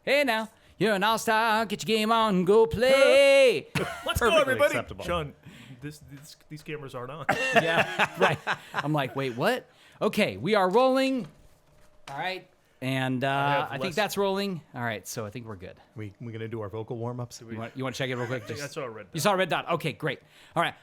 Hey now, you're an all-star. Get your game on, go play. Let's go, everybody. Acceptable. Sean, these cameras aren't on. Yeah, right. I'm like, wait, what? Okay, we are rolling. All right. And I think that's rolling. All right, so I think we're good. We're going to do our vocal warm-ups? You want to check it real quick? I saw a red dot. You saw a red dot. Okay, great. All right.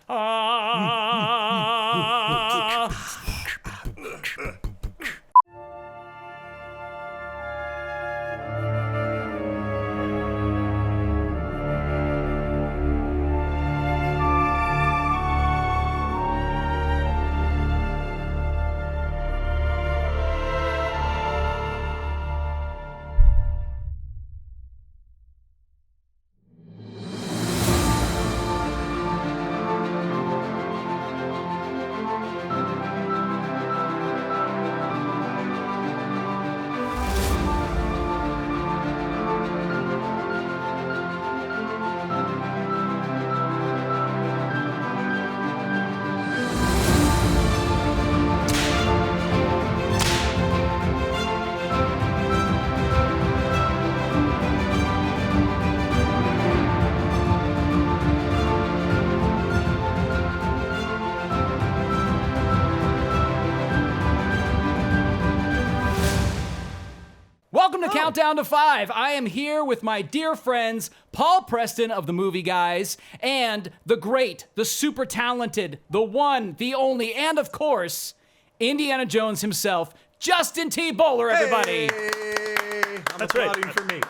Welcome to Countdown to 5. I am here with my dear friends, Paul Preston of the Movie Guys, and the great, the super talented, the one, the only, and of course, Indiana Jones himself, Justin T. Bowler, everybody. Hey, I'm That's right. applauding for me.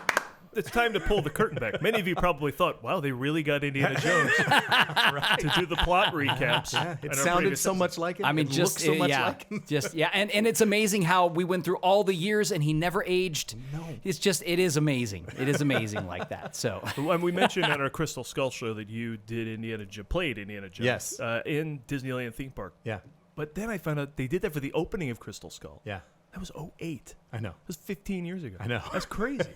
It's time to pull the curtain back. Many of you probably thought, wow, they really got Indiana Jones to do the plot recaps. Yeah, in it our sounded previous so episode. much like it. I mean, it just looked so much yeah, like him. and it's amazing how we went through all the years and he never aged. No. It is amazing. It is amazing like that. So, And we mentioned on our Crystal Skull show that you did played Indiana Jones. Yes. In Disneyland theme park. Yeah, But then I found out they did that for the opening of Crystal Skull. yeah. That was 2008. I know. That was 15 years ago. I know. That's crazy.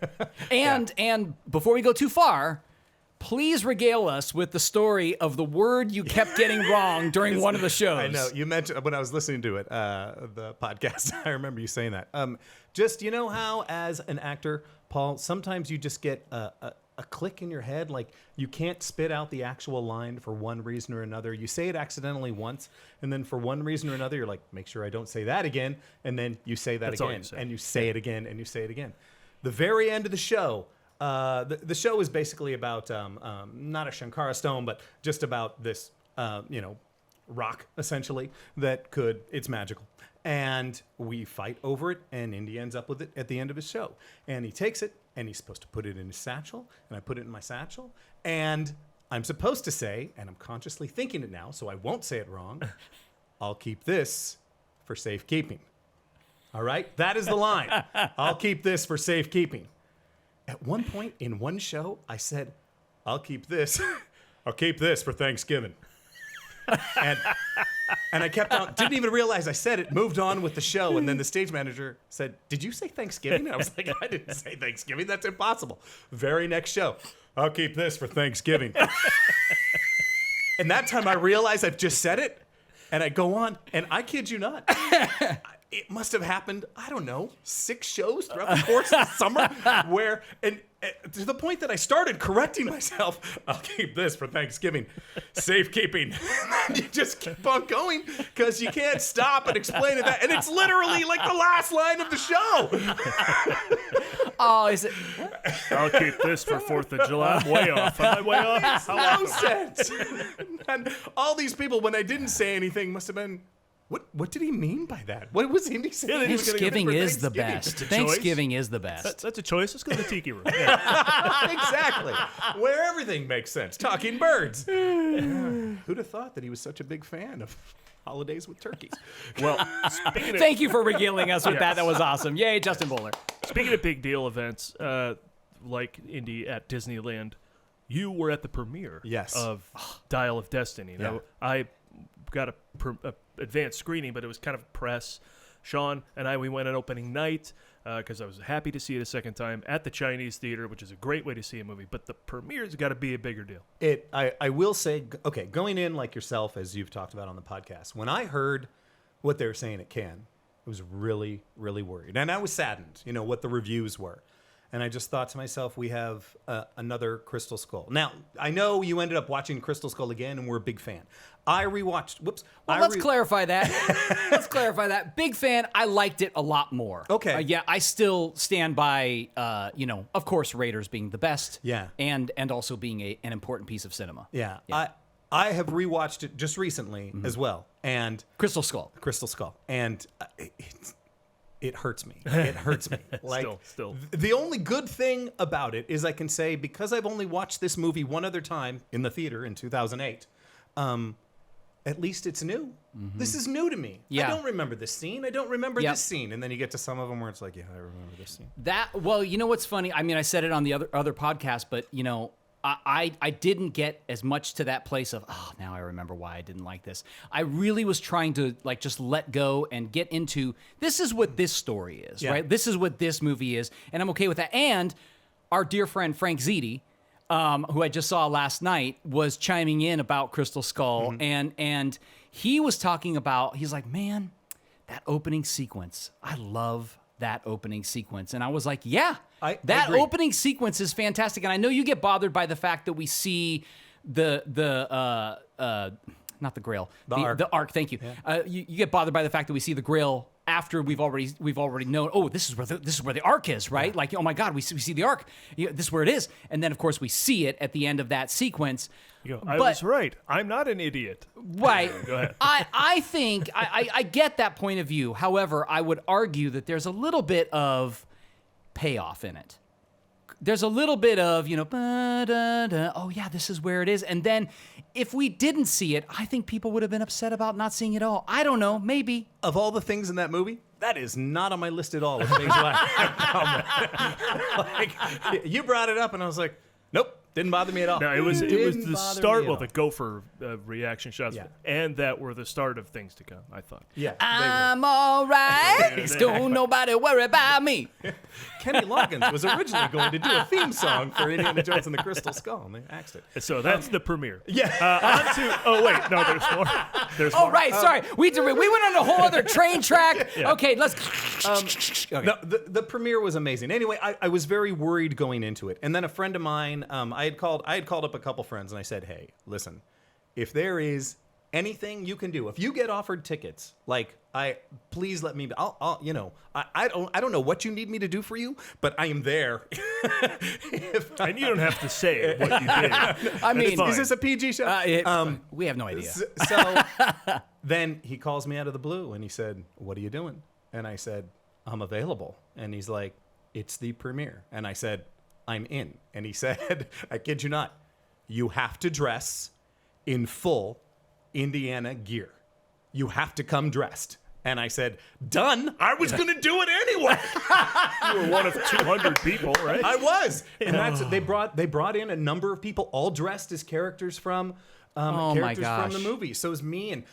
and before we go too far, please regale us with the story of the word you kept getting wrong during one of the shows. I know. You mentioned when I was listening to it, the podcast, I remember you saying that. Just, you know how as an actor, Paul, sometimes you just get a click in your head, like you can't spit out the actual line for one reason or another. You say it accidentally once, and then for one reason or another, you're like, make sure I don't say that again, and then you say that That's all again, you say. and you say it again, and you say it again. The very end of the show, the show is basically about not a Shankara stone, but just about this, rock essentially it's magical. And we fight over it, and Indy ends up with it at the end of his show. And he takes it, and he's supposed to put it in his satchel, and I put it in my satchel. And I'm supposed to say, and I'm consciously thinking it now, so I won't say it wrong, I'll keep this for safekeeping. All right? That is the line. I'll keep this for safekeeping. At one point in one show, I said, I'll keep this for Thanksgiving. And I kept on, didn't even realize I said it, moved on with the show, and then the stage manager said, did you say Thanksgiving? And I was like, I didn't say Thanksgiving, that's impossible. Very next show, I'll keep this for Thanksgiving. And that time I realized I've just said it, and I go on, and I kid you not, it must have happened, I don't know, 6 shows throughout the course of the summer, where, and to the point that I started correcting myself, I'll keep this for Thanksgiving, safekeeping. And you just keep on going because you can't stop and explain it. And it's literally like the last line of the show. Oh, is it? I'll keep this for 4th of July. I'm way off. Am I way off? No sense. And all these people, when I didn't say anything, must have been, what did he mean by that? What was Indy saying? Yeah, He was gonna give it Thanksgiving for is the Thanksgiving? best. a choice. Thanksgiving is the best. That's a choice. Let's go to the tiki room. Yeah. Exactly. Where everything makes sense. Talking birds. Who'd have thought that he was such a big fan of holidays with turkeys? Well, speaking of, Thank you for regaling us with that. That was awesome. Yay, Justin Bowler. speaking of big deal events, like Indy at Disneyland, you were at the premiere Yes. of Dial of Destiny. Now, Yeah. I got a advanced screening, but it was kind of press. Sean and I, we went on opening night because I was happy to see it a second time at the Chinese Theater, which is a great way to see a movie. But the premiere's got to be a bigger deal. I will say, okay, going in like yourself, as you've talked about on the podcast, when I heard what they were saying at Cannes, I was really, really worried. And I was saddened, what the reviews were. and I just thought to myself, we have another Crystal Skull. Now, I know you ended up watching Crystal Skull again, and we're a big fan. I rewatched. Whoops. Well, let's clarify that. Let's clarify that. Big fan. I liked it a lot more. Okay. Yeah, I still stand by, of course, Raiders being the best. Yeah. And also being an important piece of cinema. Yeah. I have rewatched it just recently as well, and Crystal Skull. And it hurts me. It hurts me. Like, Still. The only good thing about it is I can say, because I've only watched this movie one other time in the theater in 2008, at least it's new. This is new to me. Yeah. I don't remember this scene. I don't remember this scene. And then you get to some of them where it's like, yeah, I remember this scene. Well, you know what's funny? I mean, I said it on the other podcast, but, I didn't get as much to that place of, now I remember why I didn't like this. I really was trying to just let go and get into, this is what this story is, right? This is what this movie is, and I'm okay with that. And our dear friend Frank Ziti, who I just saw last night, was chiming in about Crystal Skull, and he was talking about, he's like, man, that opening sequence, I love that opening sequence. And I was like, yeah, that opening sequence is fantastic. And I know you get bothered by the fact that we see the not the Grail, the Ark. Thank you. Yeah. You get bothered by the fact that we see the Grail after we've already known. Oh, this is where the Ark is, right? Yeah. Like, oh my God, we see the Ark. This is where it is. And then of course we see it at the end of that sequence. You go, I was right. I'm not an idiot. Right. Go ahead. I think I get that point of view. However, I would argue that there's a little bit of payoff in it. There's a little bit of, oh yeah, this is where it is. And then if we didn't see it, I think people would have been upset about not seeing it all. I don't know, maybe. Of all the things in that movie, that is not on my list at all. Of things like, you brought it up and I was like, nope. Didn't bother me at all. No, it was the start. Well, the gopher reaction shots, and that were the start of things to come. I thought. Yeah, I'm all right. Don't nobody worry about me. Kenny Loggins was originally going to do a theme song for Indiana Jones and the Crystal Skull, and they axed it. So that's the premiere. Yeah. On to. Oh wait, no, there's more. There's Oh more. right, sorry. We went on a whole other train track. Yeah. Okay, let's. Okay. No, the premiere was amazing. Anyway, I was very worried going into it, and then a friend of mine, I had called up a couple friends and I said, hey, listen, if there is anything you can do, if you get offered tickets, please let me, I don't know what you need me to do for you, but I am there. And you don't have to say what you did. I mean, is this a PG show? We have no idea. So then he calls me out of the blue and he said, what are you doing? And I said, I'm available. And he's like, it's the premiere. And I said, I'm in. And he said, I kid you not, you have to dress in full Indiana gear. You have to come dressed. And I said, done. I was going to do it anyway. You were one of 200 people, right? I was. And they brought in a number of people all dressed as characters from from the movie. So it was me and,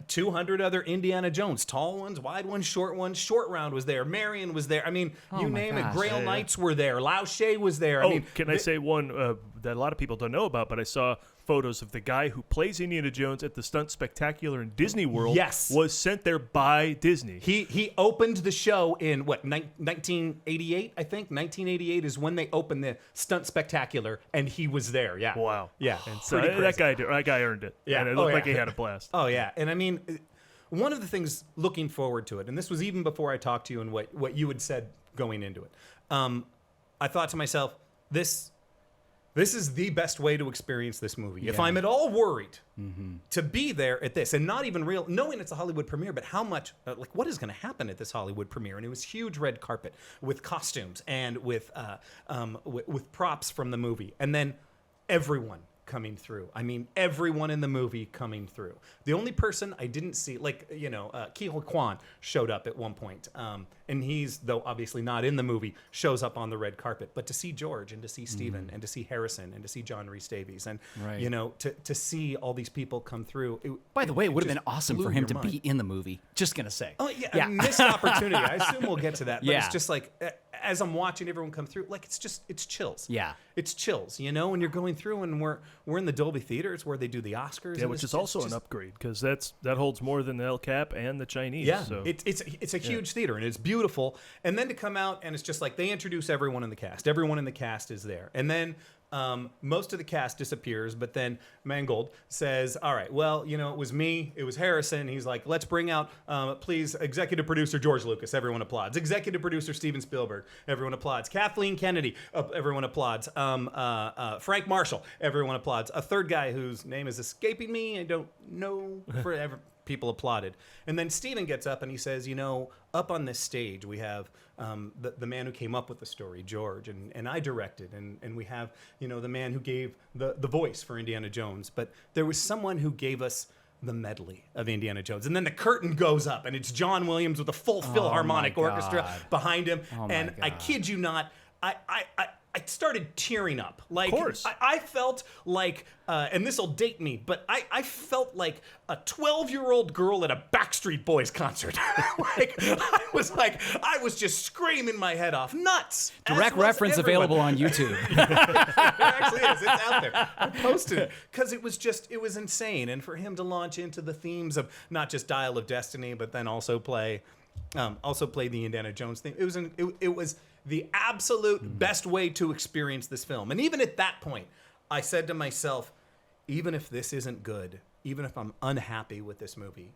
200 other Indiana Jones, tall ones, wide ones, short ones. Short Round was there. Marion was there. I mean, you name it. Grail Knights were there. Lao She was there. Can I say one that a lot of people don't know about, but I saw photos of the guy who plays Indiana Jones at the Stunt Spectacular in Disney World. Yes. Was sent there by Disney. He opened the show in 1988, I think. 1988 is when they opened the Stunt Spectacular, and he was there. Yeah. Wow. Yeah. And so that guy earned it. Yeah. And it looked like he had a blast. Oh yeah. And I mean, one of the things looking forward to it, and this was even before I talked to you and what you had said going into it, I thought to myself, this is the best way to experience this movie. Yeah. If I'm at all worried to be there at this, and not even knowing it's a Hollywood premiere, but how much, what is going to happen at this Hollywood premiere? And it was huge red carpet with costumes and with props from the movie, and then everyone coming through. I mean, everyone in the movie coming through. The only person I didn't see, Ke Kwan showed up at one point, and he's, though obviously not in the movie, shows up on the red carpet. But to see George and to see Stephen and to see Harrison and to see John Rhys Davies and to see all these people come through. By the way, it would have been awesome for him to be in the movie. Just gonna say. Oh yeah, missed opportunity. I assume we'll get to that. But it's just like as I'm watching everyone come through, like, it's chills. Yeah. It's chills, you know, when you're going through, and we're in the Dolby Theaters where they do the Oscars. Yeah, and which it's is also an upgrade, because that holds more than the El Cap and the Chinese. Yeah, so. it's a huge theater, and it's beautiful. And then to come out, and it's just like they introduce everyone in the cast. Everyone in the cast is there. And then most of the cast disappears, but then Mangold says, all right, well, you know, it was me, it was Harrison. He's like, let's bring out, please, executive producer George Lucas. Everyone applauds. Executive producer Steven Spielberg. Everyone applauds. Kathleen Kennedy. Everyone applauds. Frank Marshall. Everyone applauds. A third guy whose name is escaping me. I don't know. Forever. People applauded. And then Steven gets up and he says, you know, up on this stage we have the man who came up with the story, George, and I directed, and we have, you know, the man who gave the voice for Indiana Jones, but there was someone who gave us the medley of Indiana Jones. And then the curtain goes up and it's John Williams with a full Philharmonic orchestra behind him. And I kid you not, I started tearing up. Like, of course. I felt like, and this will date me, but I felt like a 12-year-old girl at a Backstreet Boys concert. I was just screaming my head off. Nuts. Direct reference available on YouTube. It actually is. It's out there. I posted it because it was insane. And for him to launch into the themes of not just Dial of Destiny, but then also play the Indiana Jones theme. It was the absolute best way to experience this film. And even at that point, I said to myself, even if this isn't good, even if I'm unhappy with this movie,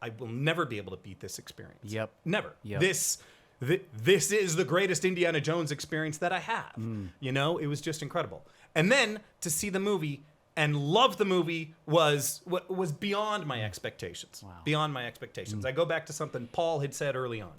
I will never be able to beat this experience. Yep. Never. Yep. This is the greatest Indiana Jones experience that I have. You know, it was just incredible. And then to see the movie and love the movie was beyond my expectations. Wow. Beyond my expectations. I go back to something Paul had said early on.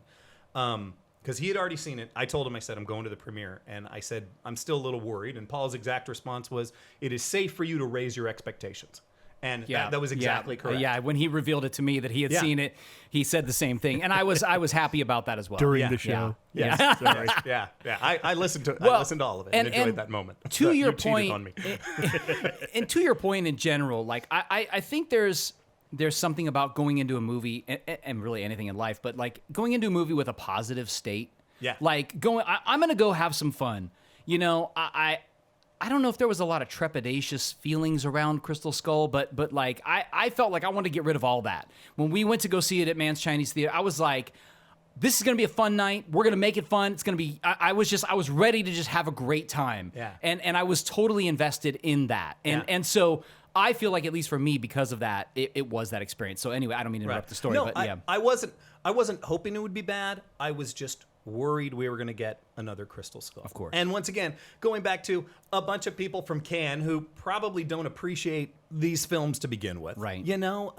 Because he had already seen it. I told him, I said, I'm going to the premiere. And I said, I'm still a little worried. And Paul's exact response was, it is safe for you to raise your expectations. And that was exactly correct. Yeah, when he revealed it to me that he had seen it, he said the same thing. And I was happy about that as well. During the show. Yeah. Yes, sorry. Yeah. I listened to I listened to all of it and enjoyed that moment. To your You cheated point, on me. and to your point in general, like I think there's something about going into a movie and really anything in life, but like going into a movie with a positive state. Yeah. Like I'm going to go have some fun. You know, I don't know if there was a lot of trepidatious feelings around Crystal Skull, but like I felt like I wanted to get rid of all that. When we went to go see it at Mann's Chinese Theater, I was like, this is going to be a fun night. We're going to make it fun. It's going to be, I was ready to just have a great time. Yeah. And I was totally invested in that. And so I feel like, at least for me, because of that, it was that experience. So anyway, I don't mean to interrupt the story, No, but yeah. I wasn't hoping it would be bad. I was just worried we were going to get another Crystal Skull. Of course. And once again, going back to a bunch of people from Cannes who probably don't appreciate these films to begin with. Right. You know,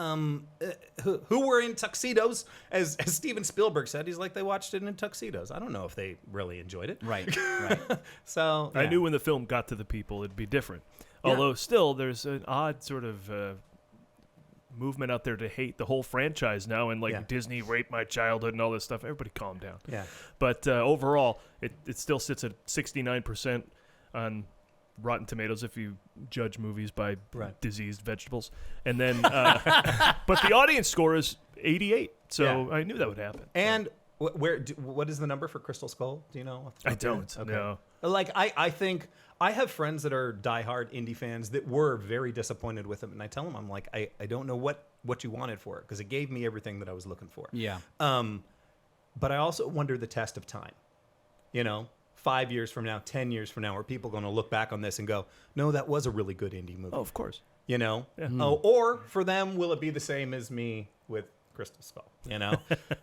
who were in tuxedos, as Steven Spielberg said. He's like, they watched it in tuxedos. I don't know if they really enjoyed it. Right. So I knew when the film got to the people, it'd be different. Yeah. Although still, there's an odd sort of movement out there to hate the whole franchise now, and like Disney raped my childhood and all this stuff. Everybody calm down. Yeah. But overall, it still sits at 69% on Rotten Tomatoes if you judge movies by diseased vegetables. And then, but the audience score is 88. So I knew that would happen. And what is the number for Crystal Skull? Do you know? I don't. Okay. No. Like, I think I have friends that are diehard indie fans that were very disappointed with them, and I tell them, I'm like, I don't know what you wanted for it, because it gave me everything that I was looking for. Yeah. But I also wonder the test of time. You know, 5 years from now, 10 years from now, are people going to look back on this and go, no, that was a really good indie movie? Oh, of course. You know? Yeah. Oh, or for them, will it be the same as me with Crystal Skull? You know?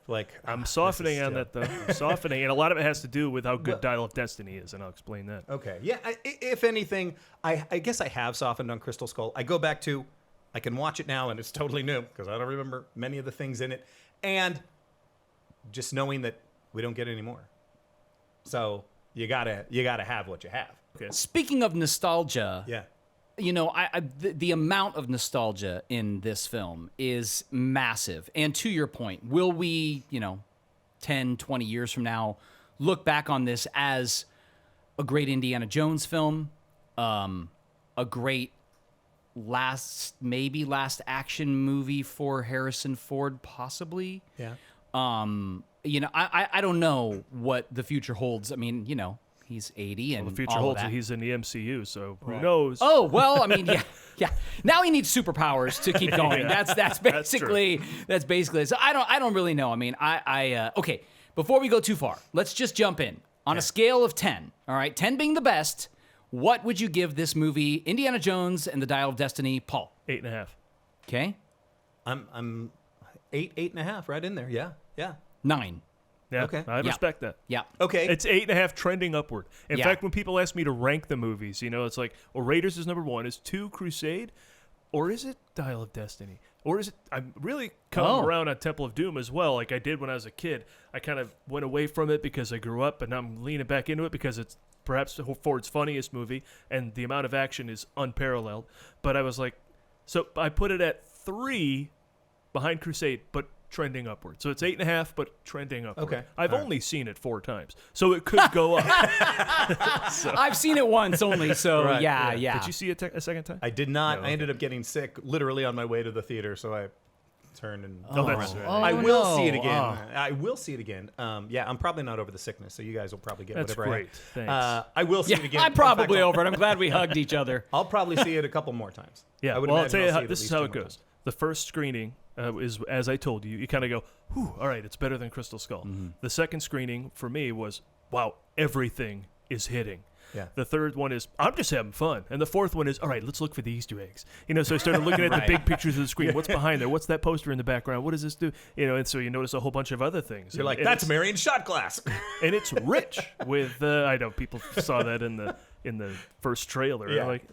Like, I'm softening on that, though. I'm softening, and a lot of it has to do with how good Dial of Destiny is, and I'll explain that. Okay. Yeah, if anything, I guess I have softened on Crystal Skull. I go back to, I can watch it now, and it's totally new, because I don't remember many of the things in it. And just knowing that we don't get any more. So you gotta have what you have. Okay. Speaking of nostalgia, Yeah. you know, the amount of nostalgia in this film is massive. And to your point, will we, 10, 20 years from now, look back on this as a great Indiana Jones film, a great last action movie for Harrison Ford, possibly? Yeah. I don't know what the future holds. I mean, he's 80 and The future all of holds that. that he's in the MCU, so who knows? Oh, well, I mean, yeah. Now he needs superpowers to keep going. That's basically it. So I don't really know. I mean, okay, before we go too far, let's just jump in. On a scale of 10, all right, 10 being the best, what would you give this movie, Indiana Jones and the Dial of Destiny, Paul? 8.5. Okay. I'm 8.5, right in there. Yeah. 9. Yeah, Okay. I respect that. Yeah. Okay. It's 8.5 trending upward. In Yeah. fact, when people ask me to rank the movies, it's like, well, Raiders is number 1. Is 2 Crusade? Or is it Dial of Destiny? Or is it... I'm really coming around on Temple of Doom as well, like I did when I was a kid. I kind of went away from it because I grew up, but now I'm leaning back into it because it's perhaps Ford's funniest movie, and the amount of action is unparalleled. But I was like... So I put it at 3 behind Crusade, but trending upward. So it's 8.5, but trending upward. Okay. I've only seen it 4 times, so it could go up. I've seen it once only, so Right, yeah. Did you see it a second time? I did not. No, I okay. ended up getting sick literally on my way to the theater, so I turned and... that's right. I will see it no. again. Oh. I will see it again. I'm probably not over the sickness, so you guys will probably get That's whatever great. I have. Thanks. I will see Yeah, it again. I'm In fact, probably I'll- over it. I'm glad we hugged each other. I'll probably see it a couple more times. Yeah, I would well, I'll imagine tell you see how, it at this is least how 2 it more goes. times. The first screening is, as I told you, you kind of go, whew, all right, it's better than Crystal Skull. Mm-hmm. The second screening for me was, wow, everything is hitting. Yeah. The third one is, I'm just having fun. And the fourth one is, all right, let's look for the Easter eggs. So I started looking at the big pictures of the screen. What's behind there? What's that poster in the background? What does this do? And so you notice a whole bunch of other things. You're like, And that's it's- Marion shot glass. And it's rich with, I know people saw that in the first trailer. Yeah. I'm like,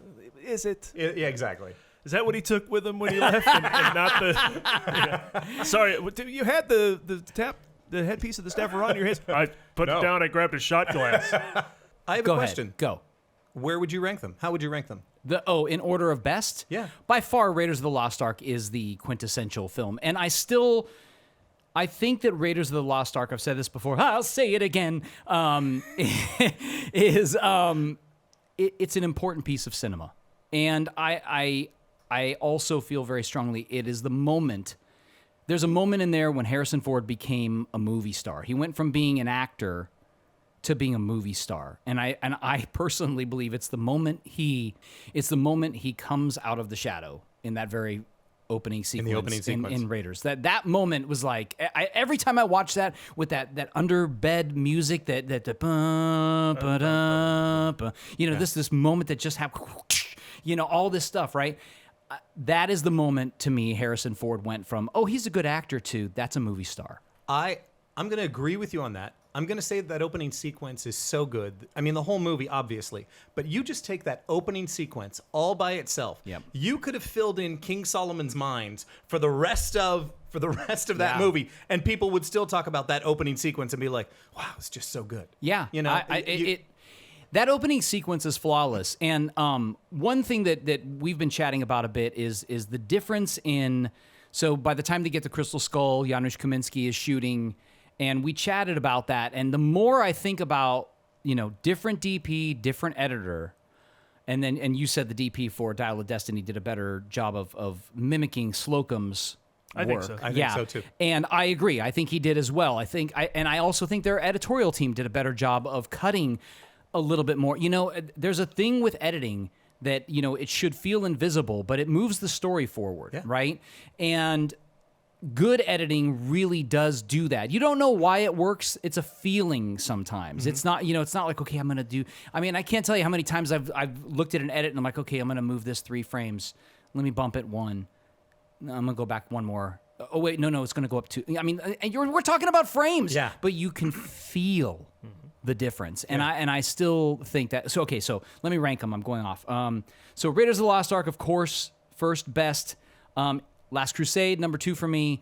is it? Yeah, exactly. Is that what he took with him when he left, and not the? Sorry, you had the headpiece of the Stafferon in your hands. I put it down. I grabbed a shot glass. I have Go a question. ahead. Go. Where would you rank them? How would you rank them? In order of best? Yeah. By far, Raiders of the Lost Ark is the quintessential film. And I think that Raiders of the Lost Ark, I've said this before, I'll say it again, it's an important piece of cinema. And I also feel very strongly it is the moment. There's a moment in there when Harrison Ford became a movie star. He went from being an actor to being a movie star. And I personally believe it's the moment he comes out of the shadow in that very opening sequence in Raiders. That moment was like every time I watch that with that under bed music that this moment that just happened, all this stuff, right? That is the moment to me Harrison Ford went from, oh, he's a good actor, to that's a movie star. I'm going to agree with you on that. I'm going to say that opening sequence is so good. I mean, the whole movie, obviously. But you just take that opening sequence all by itself. Yep. You could have filled in King Solomon's Mines for the rest of that Yeah. movie, and people would still talk about that opening sequence and be like, wow, it's just so good. Yeah. That opening sequence is flawless. And one thing that we've been chatting about a bit is the difference in... So by the time they get to Crystal Skull, Janusz Kaminski is shooting, and we chatted about that. And the more I think about, different DP, different editor, and you said the DP for Dial of Destiny did a better job of mimicking Slocum's I think so. I think so, too. And I agree. I think he did as well. I also think their editorial team did a better job of cutting a little bit more. There's a thing with editing that, it should feel invisible, but it moves the story forward, right? And good editing really does do that. You don't know why it works. It's a feeling sometimes. Mm-hmm. It's not, it's not like, okay, I'm going to do... I mean, I can't tell you how many times I've looked at an edit and I'm like, okay, I'm going to move this 3 frames. Let me bump it 1. No, I'm going to go back 1 more. Oh, wait, no, it's going to go up 2. I mean, and we're talking about frames. Yeah. But you can feel the difference. And I still think that... So let me rank them. I'm going off. So Raiders of the Lost Ark, of course, first best. Last Crusade, number 2 for me.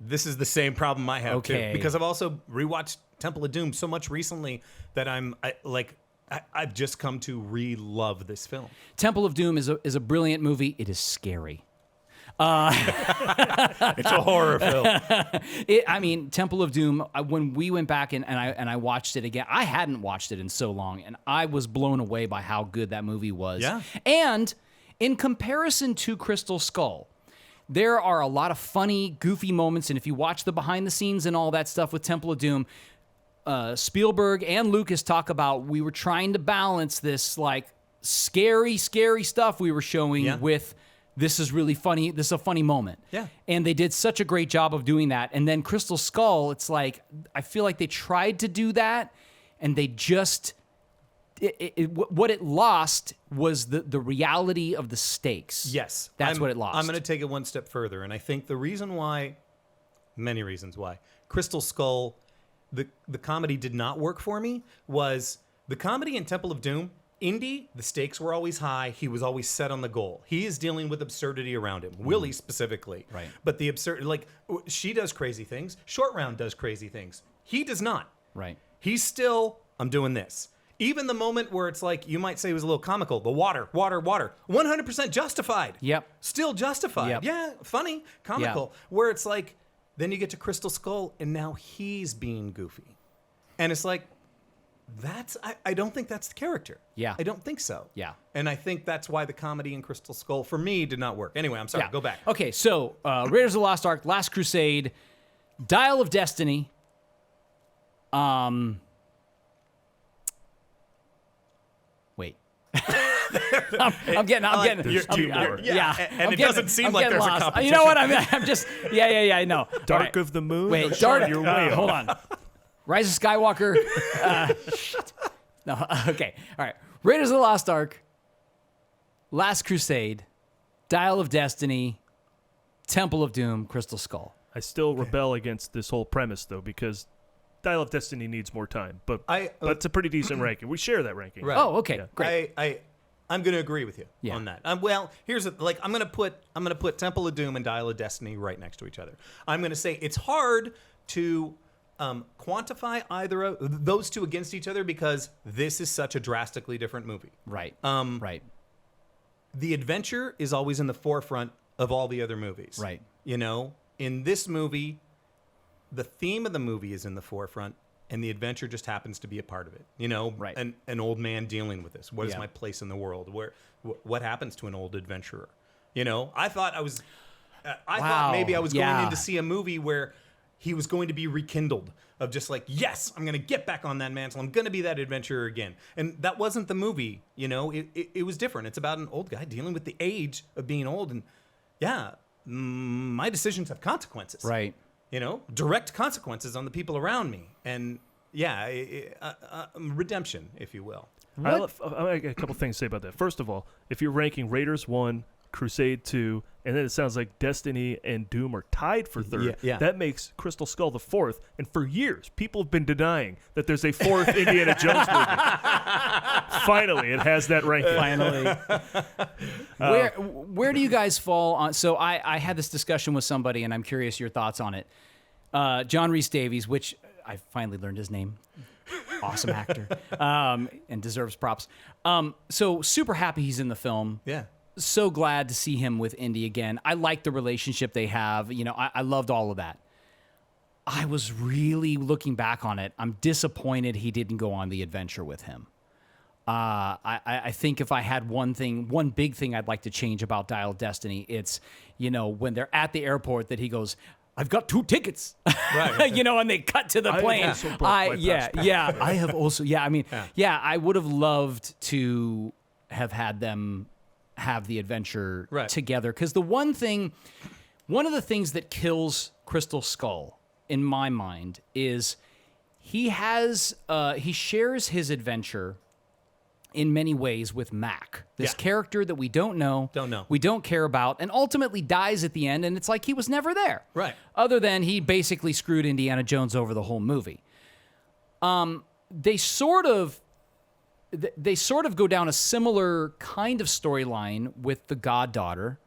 This is the same problem I have, Okay. too. Because I've also rewatched Temple of Doom so much recently that I've just come to re-love this film. Temple of Doom is a brilliant movie. It is scary. It's a horror film. Temple of Doom, when we went back and I watched it again, I hadn't watched it in so long, and I was blown away by how good that movie was. Yeah. And in comparison to Crystal Skull, there are a lot of funny, goofy moments, and if you watch the behind the scenes and all that stuff with Temple of Doom, Spielberg and Lucas talk about we were trying to balance this like scary stuff we were showing with this is really funny. This is a funny moment. Yeah. And they did such a great job of doing that. And then Crystal Skull, it's like, I feel like they tried to do that and they just, what it lost was the reality of the stakes. Yes. That's what it lost. I'm going to take it one step further. And I think the reason why, many reasons why, Crystal Skull, the comedy did not work for me was the comedy in Temple of Doom. Indy, the stakes were always high. He was always set on the goal. He is dealing with absurdity around him. Willie specifically. Right. But the absurd, like, she does crazy things. Short Round does crazy things. He does not. Right. He's still, I'm doing this. Even the moment where it's like, you might say it was a little comical, the water, 100% justified. Yep. Still justified. Yep. Yeah, funny, comical. Where it's like, then you get to Crystal Skull, and now he's being goofy. And it's like, I don't think that's the character. Yeah. I don't think so. Yeah. And I think that's why the comedy in Crystal Skull, for me, did not work. Anyway, I'm sorry. Go back. Okay, so Raiders of the Lost Ark, Last Crusade, Dial of Destiny. Wait. I'm getting. There's two more. Yeah, and it doesn't seem like there's a competition. You know what? I'm just. Yeah. I know. Dark of the Moon. Wait, or Dark. You're way Hold off. on. Rise of Skywalker. Shit. No. Okay. All right. Raiders of the Lost Ark, Last Crusade, Dial of Destiny, Temple of Doom, Crystal Skull. I still rebel against this whole premise though because Dial of Destiny needs more time, but it's a pretty decent ranking. We share that ranking. Right. Oh, okay, Yeah. great. I'm going to agree with you Yeah. on that. Well, here's I'm going to put Temple of Doom and Dial of Destiny right next to each other. I'm going to say it's hard to quantify either of those two against each other because this is such a drastically different movie. Right. Right. The adventure is always in the forefront of all the other movies. Right. You know, in this movie, the theme of the movie is in the forefront, and the adventure just happens to be a part of it. You know, Right. an old man dealing with this. What is Yeah. my place in the world? What happens to an old adventurer? You know, I thought Wow. maybe I was going Yeah. in to see a movie where he was going to be rekindled of just like, yes, I'm going to get back on that mantle. I'm going to be that adventurer again. And that wasn't the movie, you know, it was different. It's about an old guy dealing with the age of being old. And yeah, my decisions have consequences. Right. You know, direct consequences on the people around me. And yeah, redemption, if you will. I got a couple things to say about that. First of all, if you're ranking Raiders 1, Crusade 2, and then it sounds like Destiny and Doom are tied for third. Yeah. That makes Crystal Skull the fourth. And for years, people have been denying that there's a fourth Indiana Jones movie. Finally, it has that ranking. Finally. Where do you guys fall on? So I had this discussion with somebody, and I'm curious your thoughts on it. John Rhys Davies, which I finally learned his name. Awesome actor. And deserves props. So super happy he's in the film. Yeah. So glad to see him with Indy again. I like the relationship they have. You know, I loved all of that. I was really looking back on it. I'm disappointed he didn't go on the adventure with him. I think if I had one big thing I'd like to change about Dial of Destiny, it's, you know, when they're at the airport that he goes, I've got 2 tickets, Right. you know, and they cut to the plane. also brought my passport. I have also, I mean, I would have loved to have had them have the adventure Right. together. Because one of the things that kills Crystal Skull in my mind is he shares his adventure in many ways with Mac, this Yeah. character that we don't know, we don't care about, and ultimately dies at the end, and it's like he was never there. Right. Other than he basically screwed Indiana Jones over the whole movie. They sort of go down a similar kind of storyline with the goddaughter,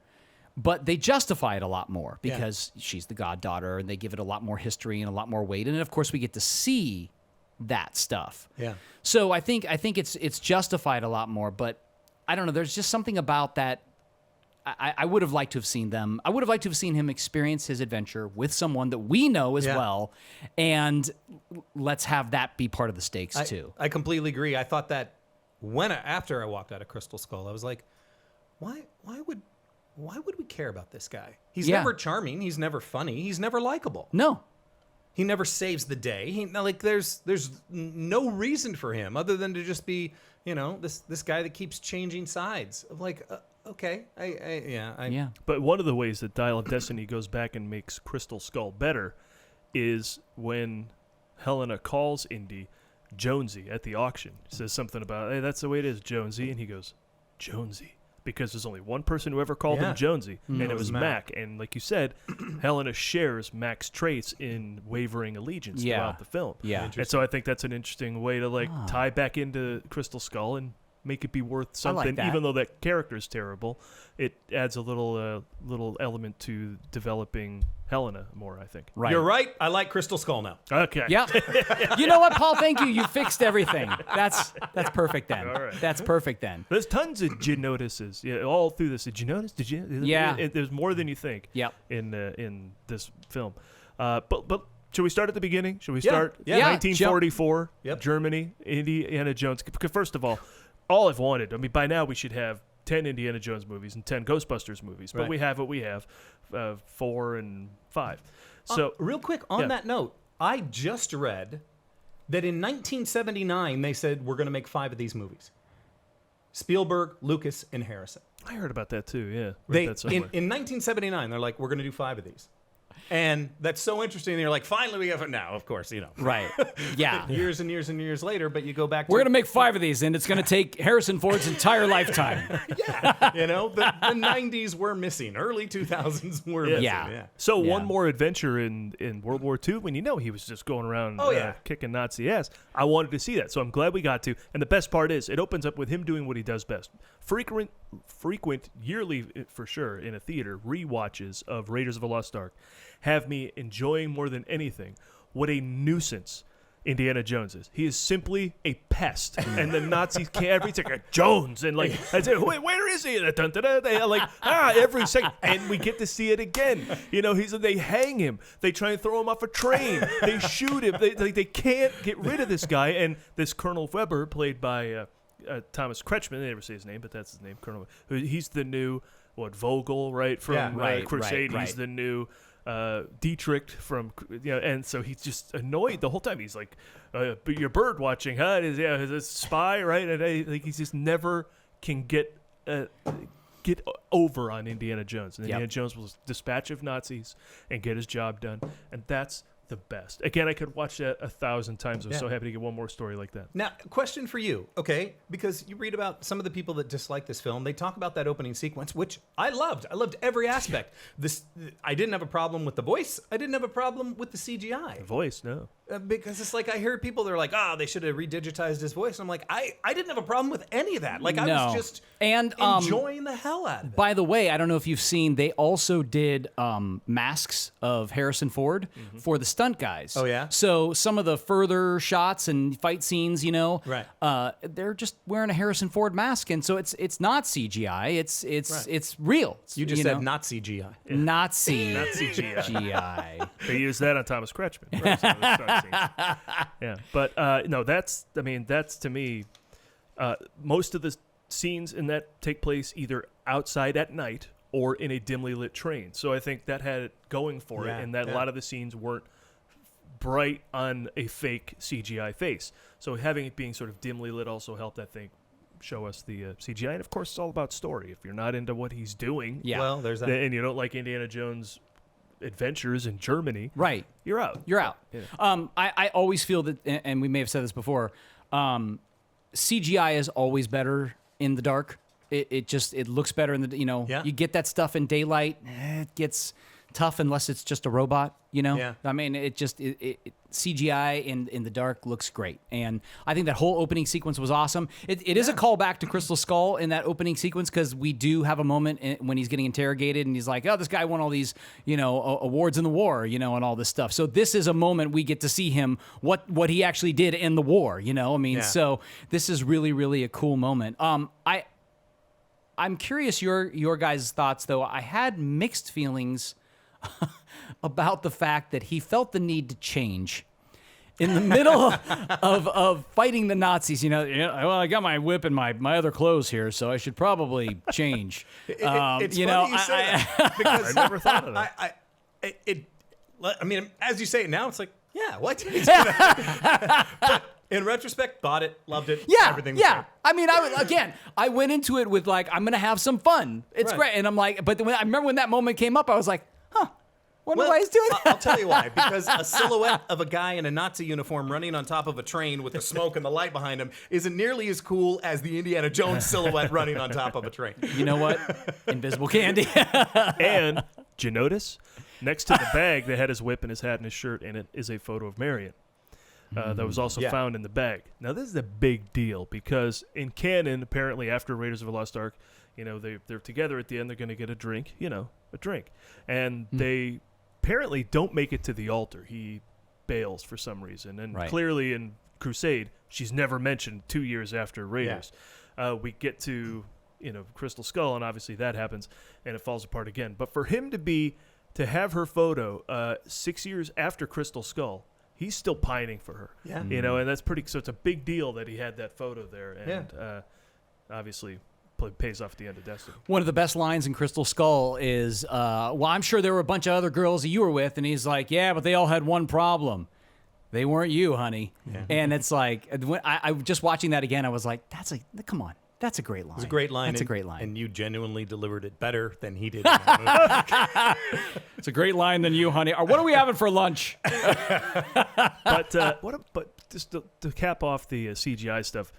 but they justify it a lot more because she's the goddaughter, and they give it a lot more history and a lot more weight, and of course we get to see that stuff. Yeah. So I think it's justified a lot more, but I don't know. There's just something about that. I would have liked to have seen them. I would have liked to have seen him experience his adventure with someone that we know as well, and let's have that be part of the stakes too. I completely agree. I thought that after I walked out of Crystal Skull, I was like, why would why would we care about this guy? He's Yeah. never charming. He's never funny. He's never likable. No. He never saves the day. There's no reason for him other than to just be, this guy that keeps changing sides. Of like, okay, Yeah. But one of the ways that Dial of Destiny goes back and makes Crystal Skull better is when Helena calls Indy Jonesy at the auction. Says something about, hey, that's the way it is, Jonesy. And he goes, Jonesy. Because there's only one person who ever called him Jonesy, and it was Mac. And like you said, Helena shares Mac's traits in wavering allegiance throughout the film. Yeah. And so I think that's an interesting way to tie back into Crystal Skull and make it be worth something, that. even though that character's terrible. It adds a little element to developing Helena more, I think. Right. You're right. I like Crystal Skull now. Okay. Yeah. You know what, Paul? Thank you. You fixed everything. That's perfect then. All right. That's perfect then. There's tons of did you notices all through this. Did you notice? Did you? Yeah. There's more than you think. Yep. In this film, but should we start at the beginning? Should we Yeah. start? Yeah. 1944, Yep. Germany, Indiana Jones. Because first of all I've wanted. I mean, by now we should have 10 Indiana Jones movies and 10 Ghostbusters movies, but Right. we have what we have, 4 and 5. So real quick on Yeah. that note, I just read that in 1979 they said we're going to make 5 of these movies. Spielberg, Lucas, and Harrison. I heard about that too. Yeah, read They that in somewhere. 1979 they're like, we're going to do 5 of these. And that's so interesting. They're like, finally we have it now. Of course, Right. Yeah. years and years and years later, but you go back to We're going to make 5 of these, and it's going to take Harrison Ford's entire lifetime. the 90s were missing. Early 2000s were missing. Yeah. So Yeah. one more adventure in World War II when he was just going around kicking Nazi ass. I wanted to see that, so I'm glad we got to. And the best part is it opens up with him doing what he does best. Frequent yearly, for sure, in a theater, rewatches of Raiders of the Lost Ark have me enjoying more than anything what a nuisance Indiana Jones is. He is simply a pest, and the Nazis can't every second. Jones and I say, where is he? Dun, dun, dun. They are every second, and we get to see it again. They hang him. They try and throw him off a train. They shoot him. They can't get rid of this guy. And this Colonel Weber, played by Thomas Kretschmann, they never say his name, but that's his name, Colonel. He's the new Vogel, right from Crusade. Right. He's the new. Dietrich from and so he's just annoyed the whole time. He's like, but you're bird watching, huh? Is a spy, right? And he just never can get over on Indiana Jones. And Indiana Jones will dispatch of Nazis and get his job done, and that's the best. Again, I could watch that 1,000 times. I'm so happy to get one more story like that. Now, question for you, okay? Because you read about some of the people that dislike this film. They talk about that opening sequence, which I loved. I loved every aspect. I didn't have a problem with the voice. I didn't have a problem with the CGI. The voice, no. Because it's like I hear people, they're like, they should have redigitized his voice. And I'm like, I didn't have a problem with any of that. Like, I was just enjoying the hell out of it. By the way, I don't know if you've seen, they also did masks of Harrison Ford for the stunt guys. Oh, yeah? So some of the further shots and fight scenes, Right. they're just wearing a Harrison Ford mask, and so it's not CGI. It's real. You just said not CGI. Not CGI. Not CGI. CGI. They used that on Thomas Kretschmann. Right, so the start scenes. Yeah, but no, that's to me, most of the scenes in that take place either outside at night or in a dimly lit train. So I think that had it going for it, in that a lot of the scenes weren't bright on a fake CGI face. So having it being sort of dimly lit also helped, I think, show us the CGI. And of course, it's all about story. If you're not into what he's doing, Well, there's that. and you don't like Indiana Jones' adventures in Germany, Right. you're out. You're out. Yeah. I always feel that, and we may have said this before, CGI is always better in the dark. It looks better in the, you get that stuff in daylight. It gets tough unless it's just a robot, Yeah. I mean, CGI in the dark looks great. And I think that whole opening sequence was awesome. It is a callback to Crystal Skull in that opening sequence, because we do have a moment when he's getting interrogated and he's like, oh, this guy won all these, awards in the war, and all this stuff. So this is a moment we get to see him, what he actually did in the war, So this is really, really a cool moment. I'm curious your guys' thoughts, though. I had mixed feelings about the fact that he felt the need to change. in the middle of fighting the Nazis. Well, I got my whip and my other clothes here, so I should probably change. It's funny you say that because I never thought of that. I mean, as you say it now, it's like, yeah, what? But in retrospect, bought it, loved it. Yeah, everything was yeah. great. I mean, I went into it with like, I'm gonna have some fun. It's Right. great, and I'm like, but I remember when that moment came up, I was like, wonder Well, why he's doing that. I'll tell you why. Because a silhouette of a guy in a Nazi uniform running on top of a train with the smoke and the light behind him isn't nearly as cool as the Indiana Jones silhouette running on top of a train. You know what? Invisible candy. And did you notice? Next to the bag that had his whip and his hat and his shirt in it is a photo of Marion. That was also Yeah. found in the bag. Now, this is a big deal because in canon, apparently after Raiders of the Lost Ark, they're together at the end. They're going to get a drink, a drink. And they apparently don't make it to the altar. He bails for some reason. And Right. clearly in Crusade, she's never mentioned 2 years after Raiders. We get to, Crystal Skull, and obviously that happens, and it falls apart again. But for him to have her photo 6 years after Crystal Skull, he's still pining for her. Yeah. And that's so it's a big deal that he had that photo there. And obviously pays off at the end of Destiny. One of the best lines in Crystal Skull is, well, I'm sure there were a bunch of other girls that you were with, and he's like, yeah, but they all had one problem. They weren't you, honey. Yeah. And it's like, when I just watching that again, I was like, come on. That's a great line. It's a great line. That's a great line. And you genuinely delivered it better than he did in that movie. It's a great line than you, honey. What are we having for lunch? But just to cap off the CGI stuff,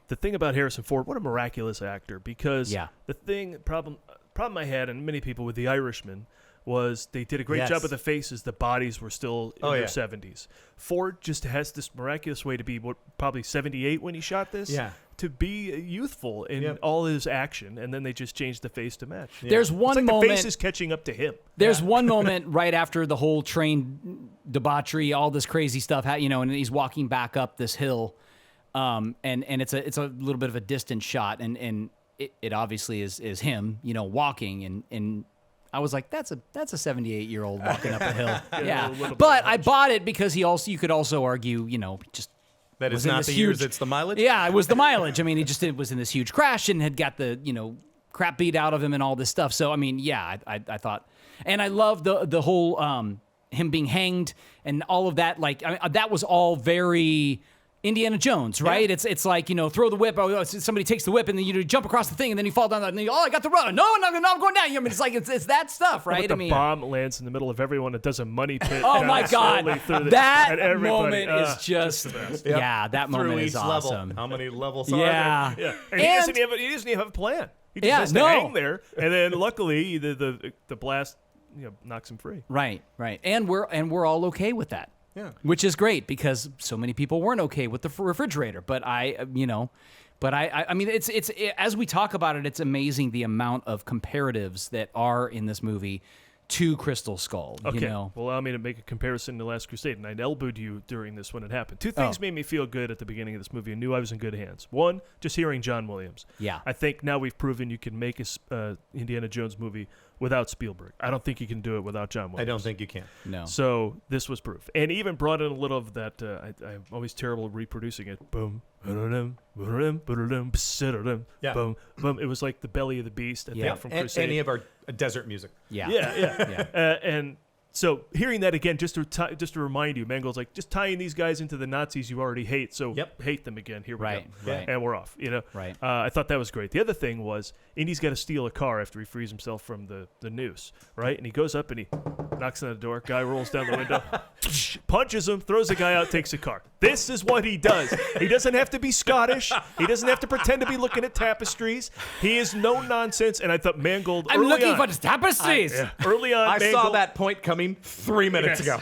the thing about Harrison Ford, what a miraculous actor! Because the problem I had, and many people with The Irishman, was they did a great job with the faces. The bodies were still in their 70s. Ford just has this miraculous way to be probably 78 when he shot this. Yeah. To be youthful in all his action, and then they just changed the face to match. Yeah. There's one it's like moment. The face is catching up to him. There's one moment right after the whole train debauchery, all this crazy stuff, and he's walking back up this hill, and it's a little bit of a distant shot, and it obviously is him, walking, and I was like, that's a 78-year-old walking up a hill. But I bought it because you could also argue, just. That is not the years, it's the mileage? Yeah, it was the mileage. I mean, it was in this huge crash and had got the, crap beat out of him and all this stuff. So, I mean, yeah, I thought. And I love the whole him being hanged and all of that. Like, that was all very Indiana Jones, right? Yeah. It's like, throw the whip. Somebody takes the whip and then you jump across the thing and then you fall down. And then I got the rudder. No, I'm going down. I mean, it's like, it's that stuff, right? But the bomb lands in the middle of everyone. It does a money pit. Oh my God. That moment is just, the best. that moment Through is each awesome. level. How many levels are Yeah. there? Yeah, and he doesn't even have a plan. He just has to hang there, and then luckily the blast knocks him free. Right. And we're all okay with that. Yeah. Which is great because so many people weren't okay with the refrigerator. But I mean, it's as we talk about it, it's amazing the amount of comparatives that are in this movie to Crystal Skull. Okay. Well, allow me to make a comparison to Last Crusade, and I elbowed you during this when it happened. Two things made me feel good at the beginning of this movie and knew I was in good hands. One, just hearing John Williams. Yeah. I think now we've proven you can make a Indiana Jones movie without Spielberg. I don't think you can do it without John Williams. I don't think you can. No. So this was proof. And even brought in a little of that, I'm always terrible at reproducing it. Boom, boom, boom, boom. It was like the belly of the beast, I think, from Crusade. Any of our desert music. Yeah. And so hearing that again, just to remind you, Mangold's like, just tying these guys into the Nazis you already hate, so hate them again. Here we go. Right. And we're off, Right. I thought that was great. The other thing was, Indy's got to steal a car after he frees himself from the noose, right? And he goes up and he knocks on the door. Guy rolls down the window, punches him, throws the guy out, takes the car. This is what he does. He doesn't have to be Scottish. He doesn't have to pretend to be looking at tapestries. He is no nonsense. And I thought Mangold, I'm looking for the tapestries. Early on, I Mangold, saw that point coming 3 minutes ago.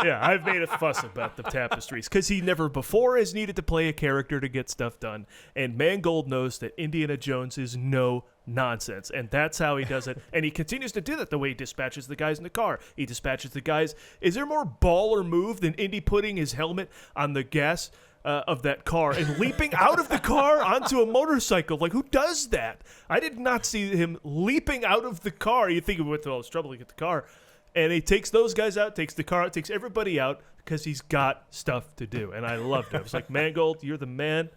Yeah, I've made a fuss about the tapestries because he never before has needed to play a character to get stuff done. And Mangold knows that Indiana Jones is no nonsense, and that's how he does it. And he continues to do that the way he dispatches the guys in the car. He dispatches the guys. Is there more baller move than Indy putting his helmet on the gas of that car and leaping out of the car onto a motorcycle? Like, who does that? I did not see him leaping out of the car. You think he went through all this trouble to get the car. And he takes those guys out, takes the car out, takes everybody out, because he's got stuff to do, and I loved it. I was like, Mangold, you're the man.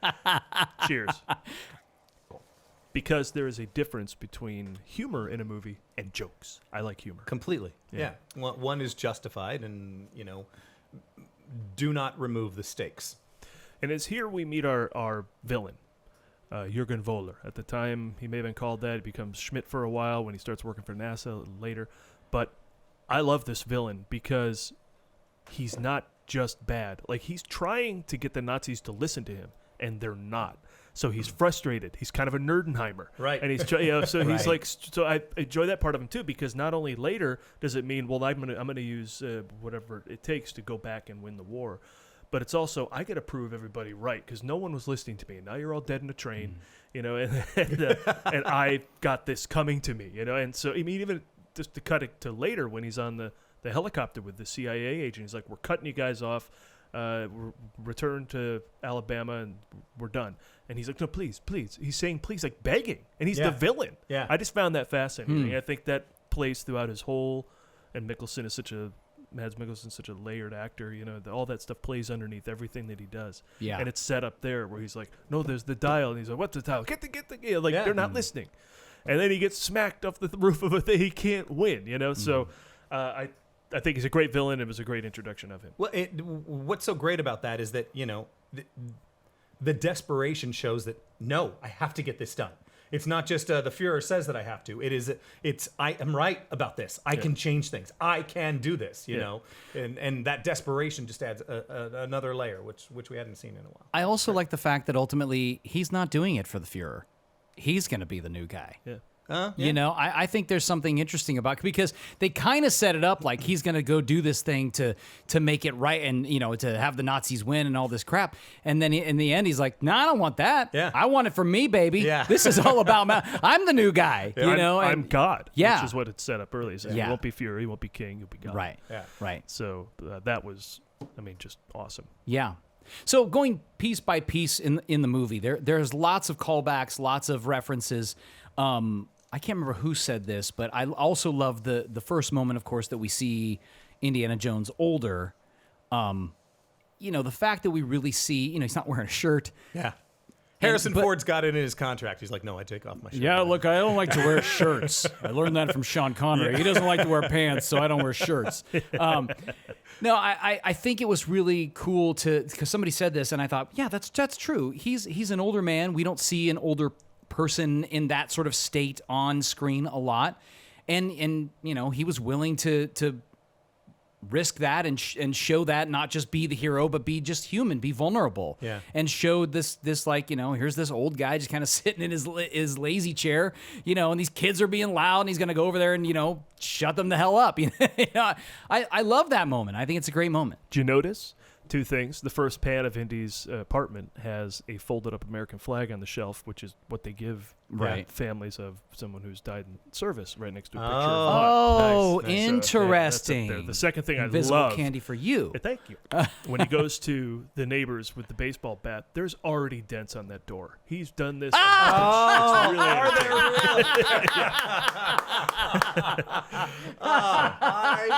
Cheers. Because there is a difference between humor in a movie and jokes. I like humor. Completely. Yeah. One is justified, and do not remove the stakes. And it's here we meet our villain, Jürgen Voller. At the time, he may have been called that. He becomes Schmidt for a while when he starts working for NASA later. But I love this villain because he's not just bad. Like, he's trying to get the Nazis to listen to him, and they're not. So he's frustrated. He's kind of a Nerdenheimer, right? And he's so he's like. So I enjoy that part of him too, because not only later does it mean, well, I'm gonna use whatever it takes to go back and win the war, but it's also I got to prove everybody right because no one was listening to me. And now you're all dead in a train, and I got this coming to me, And so I mean, even just to cut it to later when he's on the helicopter with the CIA agent, he's like, "We're cutting you guys off. Return to Alabama and we're done." And he's like, "No, please, please." He's saying please, like begging. And he's the villain. Yeah. I just found that fascinating. I think that plays throughout his whole, and Mads Mikkelsen's such a layered actor, all that stuff plays underneath everything that he does. Yeah. And it's set up there where he's like, "No, there's the dial." And he's like, "What's the dial? Get the they're not listening." And then he gets smacked off the roof of a thing he can't win, So I think he's a great villain. It was a great introduction of him. Well, what's so great about that is that, the desperation shows that, no, I have to get this done. It's not just the Führer says that I have to. It's I am right about this. I can change things. I can do this, you know. And that desperation just adds another layer, which we hadn't seen in a while. I also like the fact that ultimately he's not doing it for the Führer. He's going to be the new guy. Yeah. I think there's something interesting about because they kind of set it up like he's going to go do this thing to make it right and, to have the Nazis win and all this crap. And then in the end, he's like, "No, I don't want that. Yeah. I want it for me, baby. Yeah. This is all about I'm the new guy, I'm God, yeah. which is what it set up early. So He won't be Führer, he won't be king, he'll be God. Right, right. So that was, just awesome. Yeah. So going piece by piece in the movie, there's lots of callbacks, lots of references. I can't remember who said this, but I also love the first moment, of course, that we see Indiana Jones older. The fact that we really see, he's not wearing a shirt. Yeah. Harrison Ford's got it in his contract. He's like, "No, I take off my shirt." Yeah, look, I don't like to wear shirts. I learned that from Sean Connery. He doesn't like to wear pants, so I don't wear shirts. No, I think it was really cool because somebody said this, and I thought, yeah, that's true. He's an older man. We don't see an older person in that sort of state on screen a lot, and he was willing to risk that and show that, not just be the hero but be just human, be vulnerable. Yeah. And showed this like, here's this old guy just kind of sitting in his lazy chair, and these kids are being loud and he's going to go over there and shut them the hell up. I love that moment. I think it's a great moment. Did you notice two things? The first pan of Indy's apartment has a folded up American flag on the shelf, which is what they give families of someone who's died in service, right next to a picture of nice. Interesting. There. The second thing Invisible I love, candy for you. Thank you. When he goes to the neighbors with the baseball bat, there's already dents on that door. He's done this. It's really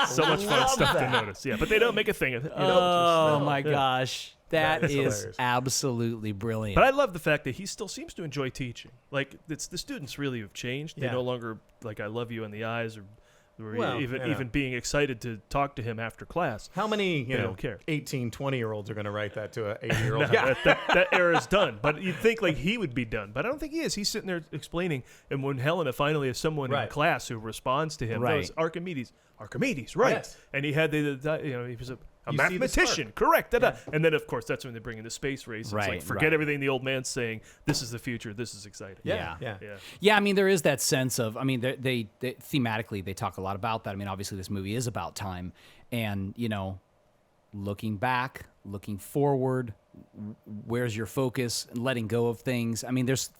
so much fun stuff to notice. Yeah, but they don't make a thing of it. Oh my gosh. That is hilarious. Absolutely brilliant. But I love the fact that he still seems to enjoy teaching. Like, it's the students really have changed. They Yeah. no longer like "I love you" in the eyes, or Well, even being excited to talk to him after class. How many, don't care. 18, 20-year-olds are going to write that to an 80-year-old? No, that era's done. But you'd think like he would be done. But I don't think he is. He's sitting there explaining. And when Helena finally has someone in class who responds to him, goes, Archimedes, right? Yes. And he had he was a You see the mathematician, spark. correct? And then of course that's when they bring in the space race. It's like forget everything the old man's saying. This is the future. This is exciting. Yeah. Yeah. I mean, there is that sense of, they thematically, they talk a lot about that. I mean, obviously this movie is about time and, looking back, looking forward, where's your focus, and letting go of things. I mean, there's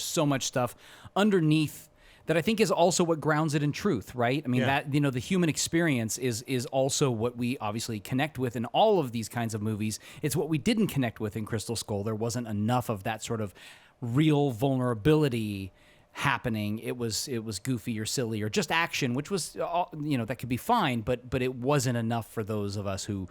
so much stuff underneath that I think is also what grounds it in truth, right? I mean, that, the human experience is also what we obviously connect with in all of these kinds of movies. It's what we didn't connect with in Crystal Skull. There wasn't enough of that sort of real vulnerability happening. It was goofy or silly or just action, which was, that could be fine, but it wasn't enough for those of us who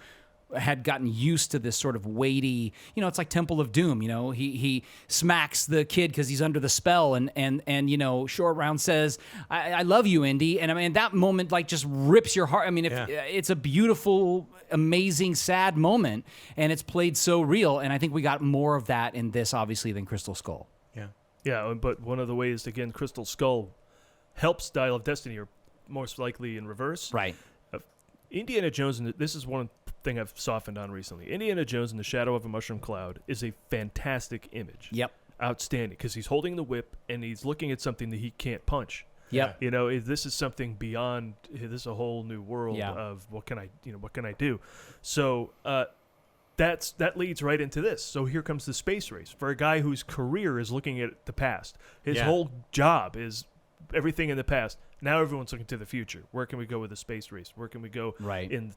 had gotten used to this sort of weighty, it's like Temple of Doom, he smacks the kid because he's under the spell, and Short Round says, I love you, Indy. And I mean, that moment like just rips your heart. I mean, it's a beautiful, amazing, sad moment, and it's played so real. And I think we got more of that in this, obviously, than Crystal Skull. Yeah, but one of the ways, again, Crystal Skull helps Dial of Destiny, or most likely in reverse. Right. Indiana Jones, and this is one thing I've softened on recently. Indiana Jones in the Shadow of a Mushroom Cloud is a fantastic image. Yep. Outstanding, because he's holding the whip and he's looking at something that he can't punch. Yep. This is something beyond. This is a whole new world of what can I do? So that leads right into this. So here comes the space race for a guy whose career is looking at the past. His whole job is everything in the past. Now everyone's looking to the future. Where can we go with the space race? Where can we go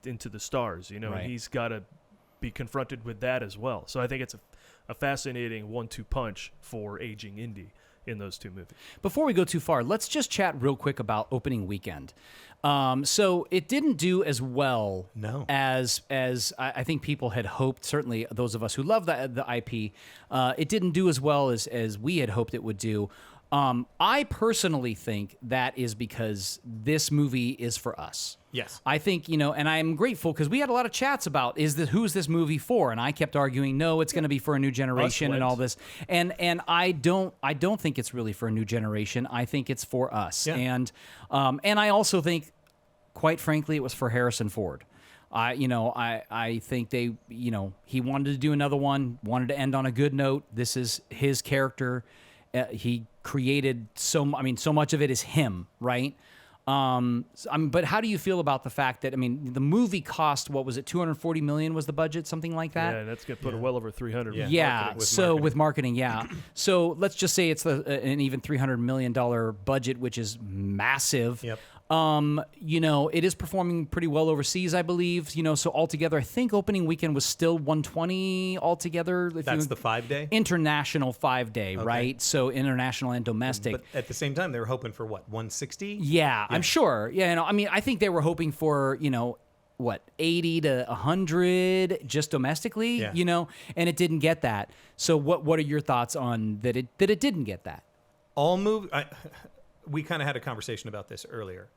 into the stars? And he's got to be confronted with that as well. So I think it's a fascinating 1-2 punch for aging Indy in those two movies. Before we go too far, let's just chat real quick about opening weekend. So it didn't do as well as I think people had hoped. Certainly, those of us who love the IP, it didn't do as well as we had hoped it would do. I personally think that is because this movie is for us. Yes. I think, and I'm grateful because we had a lot of chats about who's this movie for? And I kept arguing, no, it's going to be for a new generation and all this. And I don't think it's really for a new generation. I think it's for us. Yeah. And I also think, quite frankly, it was for Harrison Ford. I think they, he wanted to do another one, wanted to end on a good note. This is his character. He created so much of it is him, right? But how do you feel about the fact that, the movie cost, what was it, $240 million was the budget, something like that? Yeah, that's going to put well over 300. Yeah, with marketing, yeah. So let's just say it's an even $300 million budget, which is massive. Yep. It is performing pretty well overseas, I believe. So altogether, I think opening weekend was still 120 altogether. That's the 5-day? International 5-day, right? So international and domestic. But at the same time, they were hoping for what, 160? Yeah, I'm sure. Yeah, I think they were hoping for, 80 to 100 just domestically, and it didn't get that. So what are your thoughts on that it didn't get that? We kind of had a conversation about this earlier.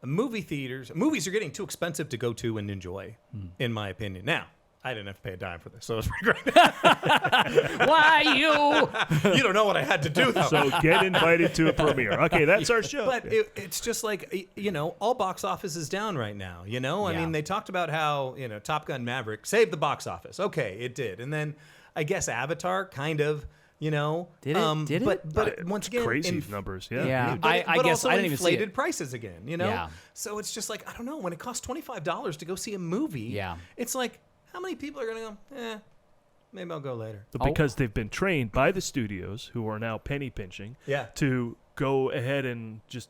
Movies are getting too expensive to go to and enjoy, in my opinion. Now, I didn't have to pay a dime for this, so it was pretty great. Why you? You don't know what I had to do, though. So get invited to a premiere. Okay, that's our show. But it's just like, all box office is down right now, I mean, they talked about how, Top Gun Maverick saved the box office. Okay, it did. And then I guess Avatar kind of, Did it? But once again, crazy numbers. Yeah. Yeah. But I guess also I didn't even see inflated it. prices again, Yeah. So it's just like, I don't know, when it costs $25 to go see a movie, it's like, how many people are going to go, maybe I'll go later. But because they've been trained by the studios, who are now penny pinching, to go ahead and just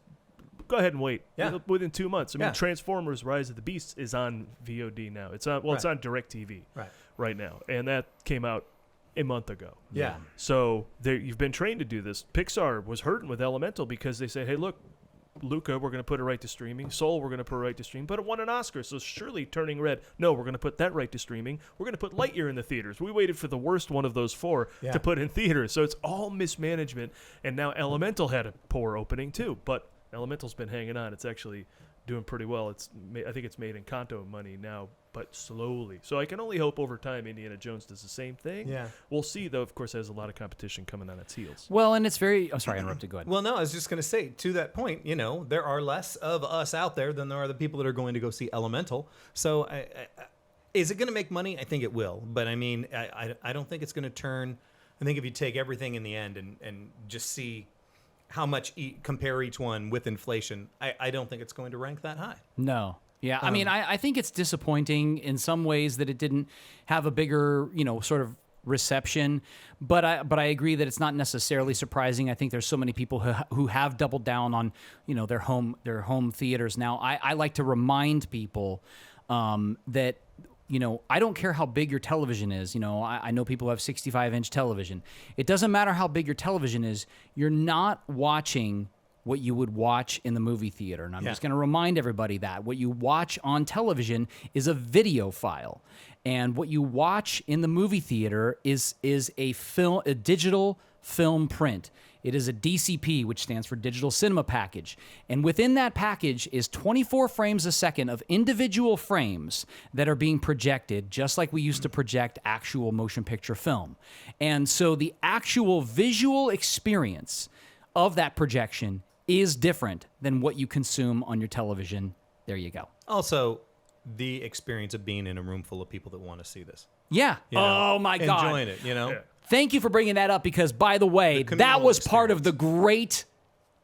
go ahead and wait. Within 2 months. I mean, Transformers: Rise of the Beasts is on VOD now. It's on it's on DirecTV right now, and that came out a month ago. Yeah. So you've been trained to do this. Pixar was hurting with Elemental because they said, hey, look, Luca, we're going to put it right to streaming. Soul, we're going to put it right to streaming. But it won an Oscar, so surely Turning Red. No, we're going to put that right to streaming. We're going to put Lightyear in the theaters. We waited for the worst one of those four to put in theaters. So it's all mismanagement. And now Elemental had a poor opening too. But Elemental's been hanging on. It's actually doing pretty well. I think it's made Encanto money now, but slowly. So I can only hope over time Indiana Jones does the same thing. Yeah. We'll see, though, of course, has a lot of competition coming on its heels. Well, and it's very... I'm sorry, I interrupted. Go ahead. Well, no, I was just going to say, to that point, there are less of us out there than there are the people that are going to go see Elemental. So is it going to make money? I think it will. But, I mean, I don't think it's going to turn... I think if you take everything in the end and just see how much compare each one with inflation, I don't think it's going to rank that high. No. Yeah, I mean, I think it's disappointing in some ways that it didn't have a bigger, sort of reception. But I agree that it's not necessarily surprising. I think there's so many people who have doubled down on, their home theaters now. I like to remind people that, I don't care how big your television is. I know people who have 65-inch television. It doesn't matter how big your television is. You're not watching what you would watch in the movie theater. And I'm just going to remind everybody that what you watch on television is a video file. And what you watch in the movie theater is a digital film print. It is a DCP, which stands for Digital Cinema Package. And within that package is 24 frames a second of individual frames that are being projected, just like we used to project actual motion picture film. And so the actual visual experience of that projection is different than what you consume on your television. There you go. Also, the experience of being in a room full of people that want to see this. Yeah. You know, oh, my God. Enjoying it, you know? Yeah. Thank you for bringing that up because, by the way, that was part of the great,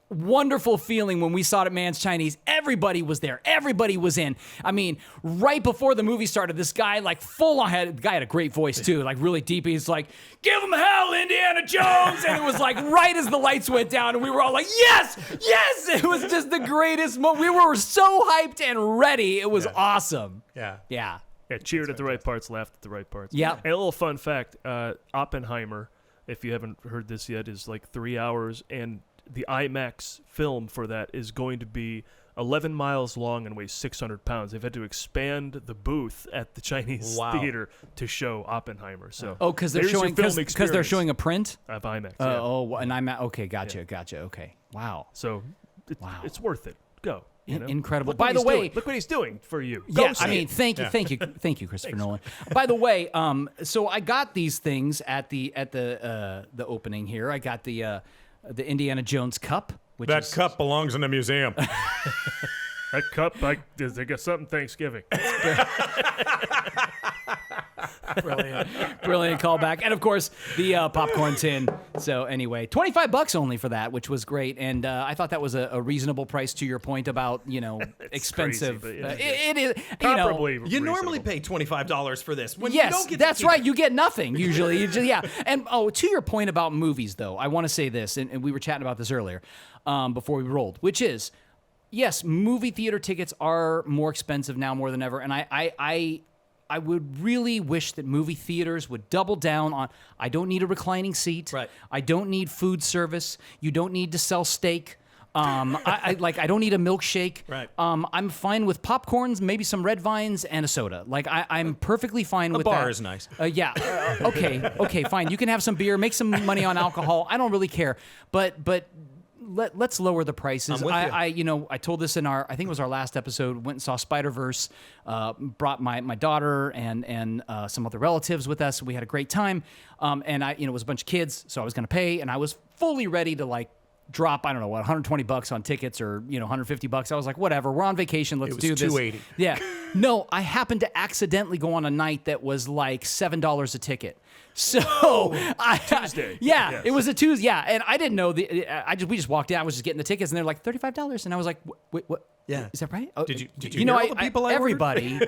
wonderful feeling when we saw it at Man's Chinese. Everybody was there. Everybody was in. I mean, right before the movie started, this guy, like, full on the guy had a great voice, too, like, really deep. He's like, "Give him hell, Indiana Jones!" And it was like right as the lights went down, and we were all like, "Yes! Yes!" It was just the greatest moment. We were so hyped and ready. It was awesome. Yeah. Yeah. Yeah, cheered at the right parts, laughed at the right parts. Yeah. And a little fun fact, Oppenheimer, if you haven't heard this yet, is like 3 hours, and the IMAX film for that is going to be 11 miles long and weighs 600 pounds. They've had to expand the booth at the Chinese theater to show Oppenheimer. So because they're there's your showing film because they're experience showing a print. of IMAX. And I'm okay. Gotcha. Okay. Wow. So it's worth it. Go. You know? Incredible. Look By the way, look what he's doing for you. yeah, Go I mean, thank you, Christopher Nolan. By the way, so I got these things at the opening here. I got the Indiana Jones cup, which That is, cup belongs in a museum. That cup, they got something Thanksgiving. brilliant callback, and of course the popcorn tin. So anyway, $25 only for that, which was great, and I thought that was a reasonable price. To your point about expensive, crazy, but it is Comparably You normally reasonable. pay $25 for this. When you Yes, don't get that's to right. You get nothing usually. And to your point about movies, though, I want to say this, and we were chatting about this earlier before we rolled, which is, yes, movie theater tickets are more expensive now more than ever, and I would really wish that movie theaters would double down on, I don't need a reclining seat. Right. I don't need food service. You don't need to sell steak. I don't need a milkshake. Right. I'm fine with popcorns, maybe some red vines, and a soda. Like I'm perfectly fine with that. bar is nice. Okay, fine. You can have some beer, make some money on alcohol. I don't really care. But let's lower the prices. I'm with you. I told this in I think it was our last episode. Went and saw Spider-Verse. Brought my daughter and some other relatives with us. We had a great time. And it was a bunch of kids, so I was going to pay, and I was fully ready to drop, I don't know what, $120 on tickets or $150. I was like, whatever, we're on vacation, let's do this. $280. Yeah. No, I happened to accidentally go on a night that was like $7 a ticket. So Tuesday. Yeah, Yes. it was a Tuesday. Yeah, and I didn't know we just walked in. I was just getting the tickets, and they're like $35, and I was like, wait, what? Yeah. Is that right? Oh, Did you hear all the people I ordered? everybody.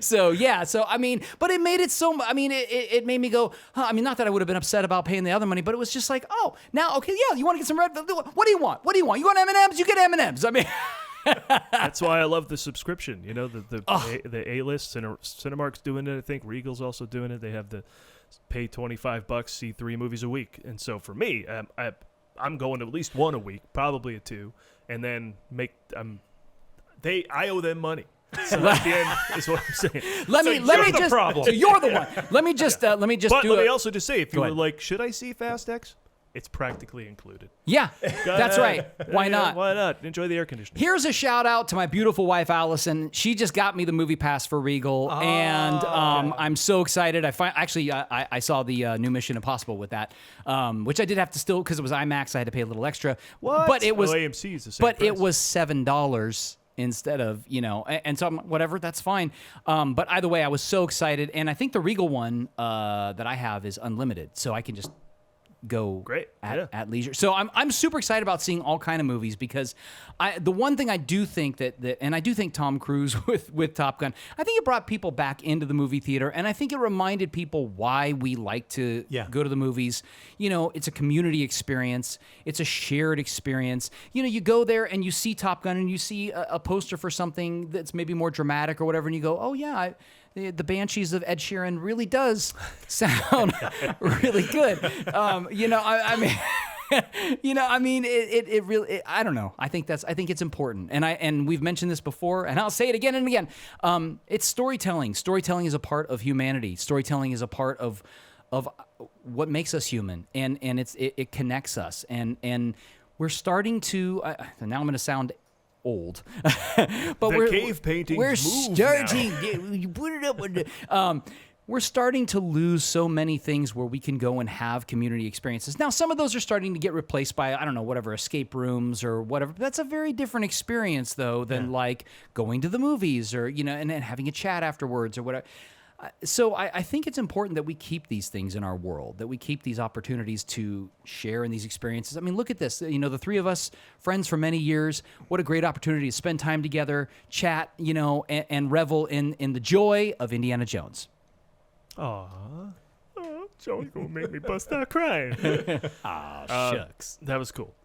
So I mean, but it made it so. I mean, it made me go. Huh, I mean, not that I would have been upset about paying the other money, but it was just like, oh, now okay, yeah, you want to get some red? What do you want? What do you want? You want M&Ms? You get M&Ms. I mean. That's why I love the subscription. The A-list, Cinemark's doing it. I think Regal's also doing it. They have the pay $25, see 3 movies a week. And so for me, I'm going to at least 1 a week, probably a 2, and then I owe them money. So at the end is what I'm saying. Let me just. problem. So you're the one. Let me just. Let me just. But do let a- me also just say, if you Go were ahead. like, should I see Fast X? It's practically included. Yeah, that's right. Why not? Why not? Enjoy the air conditioning. Here's a shout out to my beautiful wife Allison. She just got me the movie pass for Regal, and I'm so excited. I saw the new Mission Impossible with that, which I did have to still, because it was IMAX. I had to pay a little extra. What? But it was AMC is the same But price. it was $7 instead of and so I'm whatever. That's fine. But either way, I was so excited, and I think the Regal one that I have is unlimited, so I can just go Great. at leisure. So I'm super excited about seeing all kind of movies, because the one thing I do think that and I do think Tom Cruise with Top Gun, I think it brought people back into the movie theater, and I think it reminded people why we like to go to the movies. It's a community experience. It's a shared experience. You go there and you see Top Gun and you see a poster for something that's maybe more dramatic or whatever, and you go, oh yeah, the Banshees of Ed Sheeran really does sound really good. I mean, You know, I mean, it really, I don't know. I think it's important. And we've mentioned this before, and I'll say it again and again. It's storytelling. Storytelling is a part of humanity. Storytelling is a part of what makes us human, and it connects us. And we're starting to, now I'm going to sound old, but The cave paintings we're move starting, you put it up with the, we're starting to lose so many things where we can go and have community experiences. Now, some of those are starting to get replaced by, I don't know, whatever, escape rooms or whatever. That's a very different experience, though, than like going to the movies or, you know, and then having a chat afterwards or whatever. So I think it's important that we keep these things in our world, that we keep these opportunities to share in these experiences. I mean, look at this. You know, the three of us, friends for many years, what a great opportunity to spend time together, chat, you know, and revel in the joy of Indiana Jones. Aw. Oh, Joey's gonna make me bust out crying. Shucks. That was cool.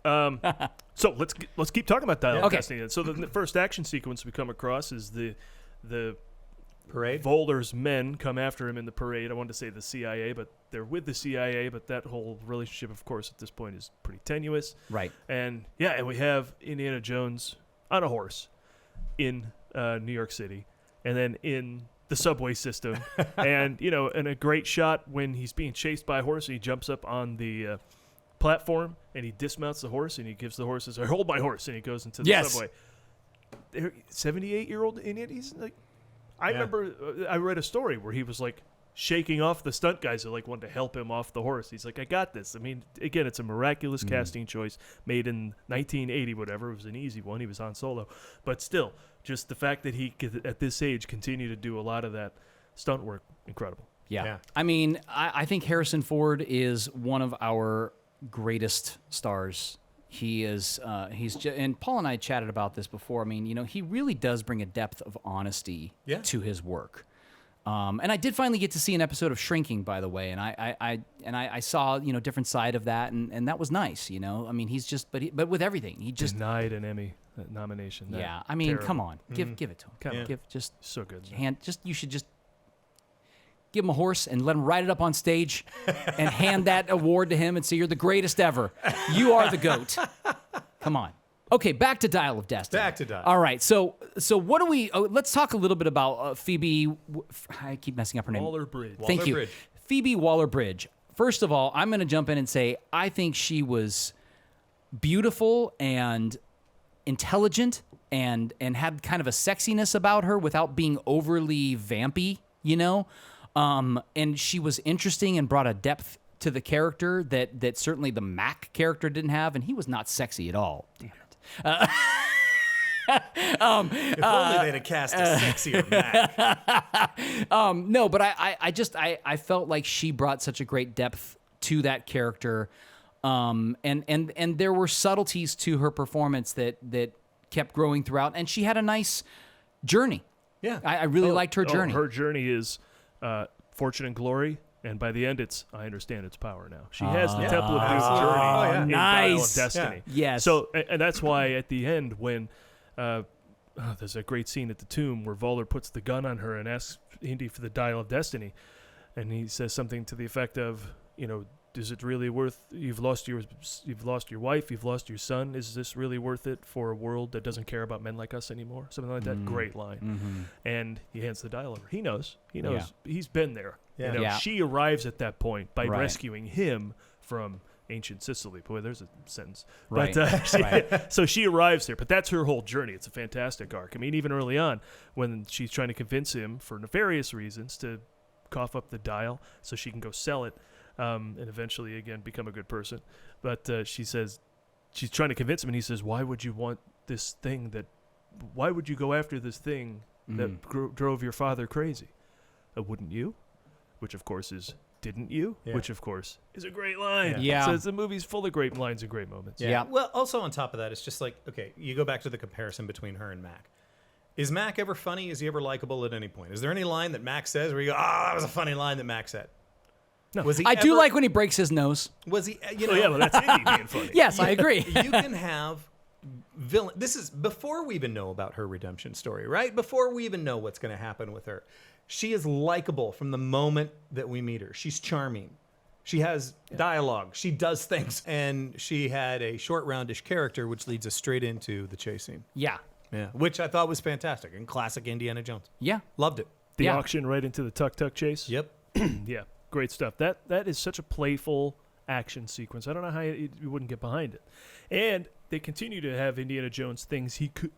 So let's keep talking about Dial of Okay. Destiny. So the first action sequence we come across is the Parade. Voldor's men come after him in the parade. I wanted to say the CIA, but they're with the CIA. But that whole relationship, of course, at this point is pretty tenuous. Right. And we have Indiana Jones on a horse in New York City, and then in the subway system, and and a great shot when he's being chased by a horse. And he jumps up on the platform and he dismounts the horse and he gives the horse hold my horse, and he goes into the subway. 78-year-old Indian. He's like, I remember I read a story where he was like shaking off the stunt guys that like wanted to help him off the horse. He's like, I got this. I mean, again, it's a miraculous casting choice made in 1980, whatever. It was an easy one. He was Han Solo, but still, just the fact that he could at this age continue to do a lot of that stunt work, incredible. Yeah. I mean, I think Harrison Ford is one of our greatest stars. He is, and Paul and I chatted about this before. I mean, he really does bring a depth of honesty to his work. And I did finally get to see an episode of Shrinking, by the way, and I saw different side of that, and that was nice. I mean, he's just, but with everything, he just denied an Emmy nomination. Yeah, I mean, come on, give it to him. Give just so good. You should just give him a horse and let him ride it up on stage and hand that award to him and say, you're the greatest ever. You are the GOAT. Come on. Okay, back to Dial of Destiny. Back to Dial. All right, so what do we... let's talk a little bit about Phoebe... I keep messing up her name. Waller-Bridge. Thank you. Waller-Bridge. Phoebe Waller-Bridge. First of all, I'm going to jump in and say I think she was beautiful and intelligent and had kind of a sexiness about her without being overly vampy, and she was interesting and brought a depth to the character that certainly the Mac character didn't have, and he was not sexy at all. Damn it. If only they'd have cast a sexier Mac. No, but I felt like she brought such a great depth to that character, and there were subtleties to her performance that kept growing throughout, and she had a nice journey. Yeah, I really liked her journey. Her journey is fortune and glory, and by the end, I understand its power now. She has the Temple of Doom journey in Dial of Destiny. Yeah. Yes. So, and that's why at the end, when there's a great scene at the tomb where Voller puts the gun on her and asks Indy for the Dial of Destiny, and he says something to the effect of, is it really worth? You've lost your wife, you've lost your son. Is this really worth it for a world that doesn't care about men like us anymore? Something like that. Great line. Mm-hmm. And he hands the dial over. He knows. Yeah. He's been there. Yeah. She arrives at that point by rescuing him from ancient Sicily. Boy, there's a sentence. Right. But so she arrives there. But that's her whole journey. It's a fantastic arc. I mean, even early on, when she's trying to convince him for nefarious reasons to cough up the dial so she can go sell it. And eventually, again, become a good person. But she says, she's trying to convince him, and he says, why would you want this thing why would you go after this thing that drove your father crazy? Wouldn't you? Which, of course, is, didn't you? Yeah. Which, of course, is a great line. Yeah. So the movie's full of great lines and great moments. Yeah. Well, also on top of that, it's just like, okay, you go back to the comparison between her and Mac. Is Mac ever funny? Is he ever likable at any point? Is there any line that Mac says where you go, that was a funny line that Mac said? No. Was he I do ever- like when he breaks his nose. Was he, well, that's Indy being funny. Yes, I agree. You can have villain. This is before we even know about her redemption story, right? Before we even know what's going to happen with her. She is likable from the moment that we meet her. She's charming. She has dialogue. She does things. And she had a short, roundish character, which leads us straight into the chase scene. Yeah. Yeah, which I thought was fantastic and classic Indiana Jones. Yeah. Loved it. The Yeah. auction right into the tuk-tuk chase. Yep. Yeah, great stuff. That is such a playful action sequence. I don't know how you wouldn't get behind it. And they continue to have Indiana Jones things he could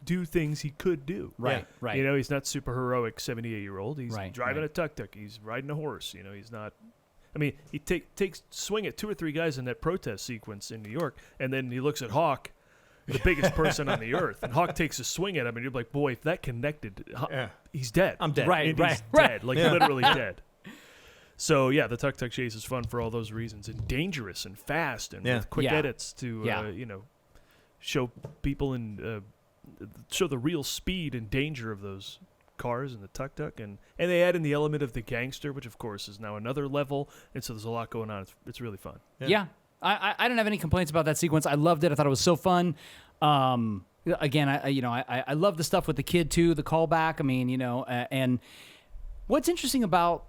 do. Right. Yeah. Right. You know, he's not super heroic 78-year-old. He's Right, driving right. a tuk-tuk. He's riding a horse. You know, he's not. I mean, he takes swing at 2 or 3 guys in that protest sequence in New York, and then he looks at Hawk, the biggest person on the earth, and Hawk takes a swing at him, and you're like, boy, if that connected, he's dead. I'm dead. Right. Indy's dead, like literally dead. So yeah, the tuk-tuk chase is fun for all those reasons, and dangerous and fast, and with quick Yeah. edits to show people and show the real speed and danger of those cars and the tuk-tuk, and they add in the element of the gangster, which of course is now another level, and so there's a lot going on. It's really fun. Yeah. I don't have any complaints about that sequence. I loved it. I thought it was so fun. Again, I love the stuff with the kid too, the callback. I mean, and what's interesting about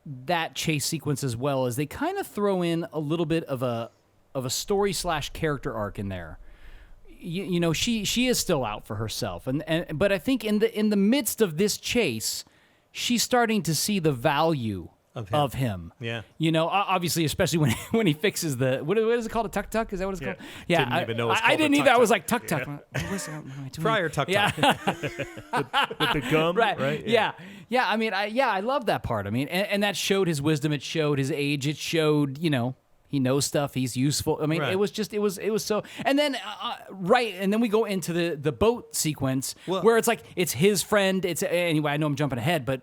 that chase sequence as well is they kind of throw in a little bit of a story / character arc in there. She is still out for herself, but I think in the midst of this chase, she's starting to see the value of him. Yeah. Obviously, especially when he fixes the what is it called, a tuk-tuk? Is that what it's called? Yeah. Didn't even know it was I called a didn't either. I tuk-tuk. was like tuk-tuk. Prior tuk-tuk. Yeah. With the gum, right? Yeah. I mean, I love that part. I mean, and that showed his wisdom. It showed his age. It showed, he knows stuff. He's useful. I mean, Right. it was so. And then, and then we go into the boat sequence where it's like it's his friend. Anyway. I know I'm jumping ahead, but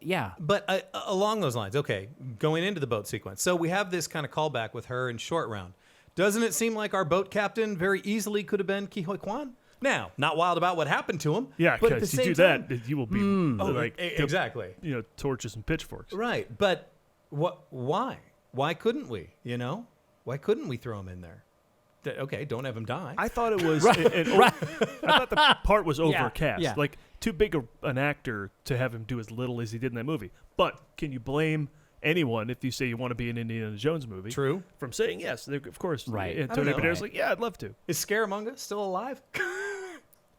yeah. But along those lines, okay, going into the boat sequence. So we have this kind of callback with her in Short Round. Doesn't it seem like our boat captain very easily could have been Ke Huy Quan? Now, not wild about what happened to him. Yeah, but at the because you same do time, that, you will be exactly. torches and pitchforks. Right, but why? Why couldn't we? Why couldn't we throw him in there? Okay, don't have him die. I thought it was. I thought the part was overcast. yeah. Like too big an actor to have him do as little as he did in that movie. But can you blame anyone if you say you want to be in an Indiana Jones movie? True. From saying yes, of course. Right. And I don't Tony know. Badair's like, yeah, I'd love to. Is Scaramanga still alive?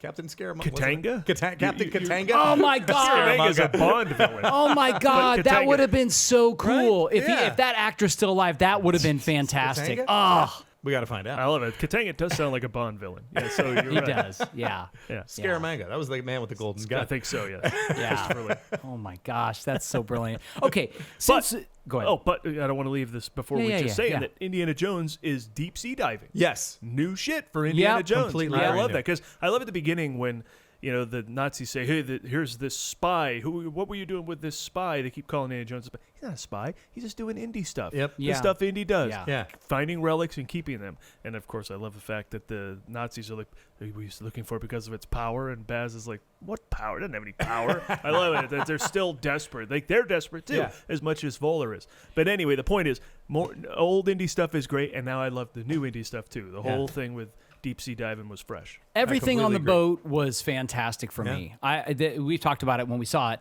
Captain Scaramanga. Katanga? Captain Katanga. Oh my God. Scaramaga's a Bond villain. Oh my God, that Katanga. would have been so cool. Right? If that actor's still alive, that would have been fantastic. Katanga? Oh, We got to find out. I love it. Katanga does sound like a Bond villain. Yeah, so you're he right. does. Yeah. Yeah. Scaramanga. That was the man with the golden I gun. think so, yeah. Yeah. Oh my gosh, that's so brilliant. Okay, since go ahead. Oh, but I don't want to leave this before Yeah, we yeah, just say yeah. that Indiana Jones is deep sea diving. Yes. New shit for Indiana Jones. completely I brand love new. that because I love at the beginning when the Nazis say, "Hey, here's this spy. What were you doing with this spy?" They keep calling Indiana Jones a spy. He's not a spy. He's just doing indie stuff. Yep. The Yeah. stuff Indy does. Yeah. Yeah. Finding relics and keeping them. And of course, I love the fact that the Nazis are like, we're looking for it because of its power. And Baz is like, what power? It doesn't have any power. I love it that they're still desperate. Like they're desperate too, Yeah. as much as Voller is. But anyway, the point is, more old indie stuff is great, and now I love the new indie stuff too. The whole thing with deep sea diving was fresh. Everything on the completely boat was fantastic for Yeah. me. We talked about it when we saw it.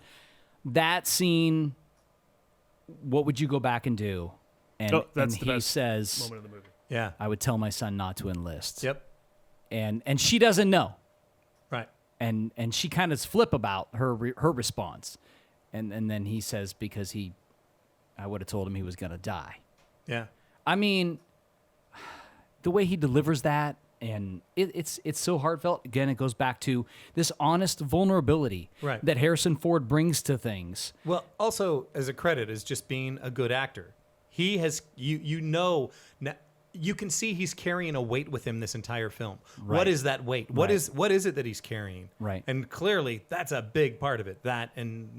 That scene, what would you go back and do? And, that's and the he best says, moment of the movie. Yeah. I would tell my son not to enlist. Yep. And she doesn't know. Right. And she kind of flip about her response. And then he says, because I would have told him he was going to die. Yeah. I mean, the way he delivers that, and it's so heartfelt. Again, it goes back to this honest vulnerability Right. that Harrison Ford brings to things. Well, also as a credit is just being a good actor. He has you can see he's carrying a weight with him this entire film. Right. What is that weight? What Right. is it that he's carrying? Right. And clearly that's a big part of it. That and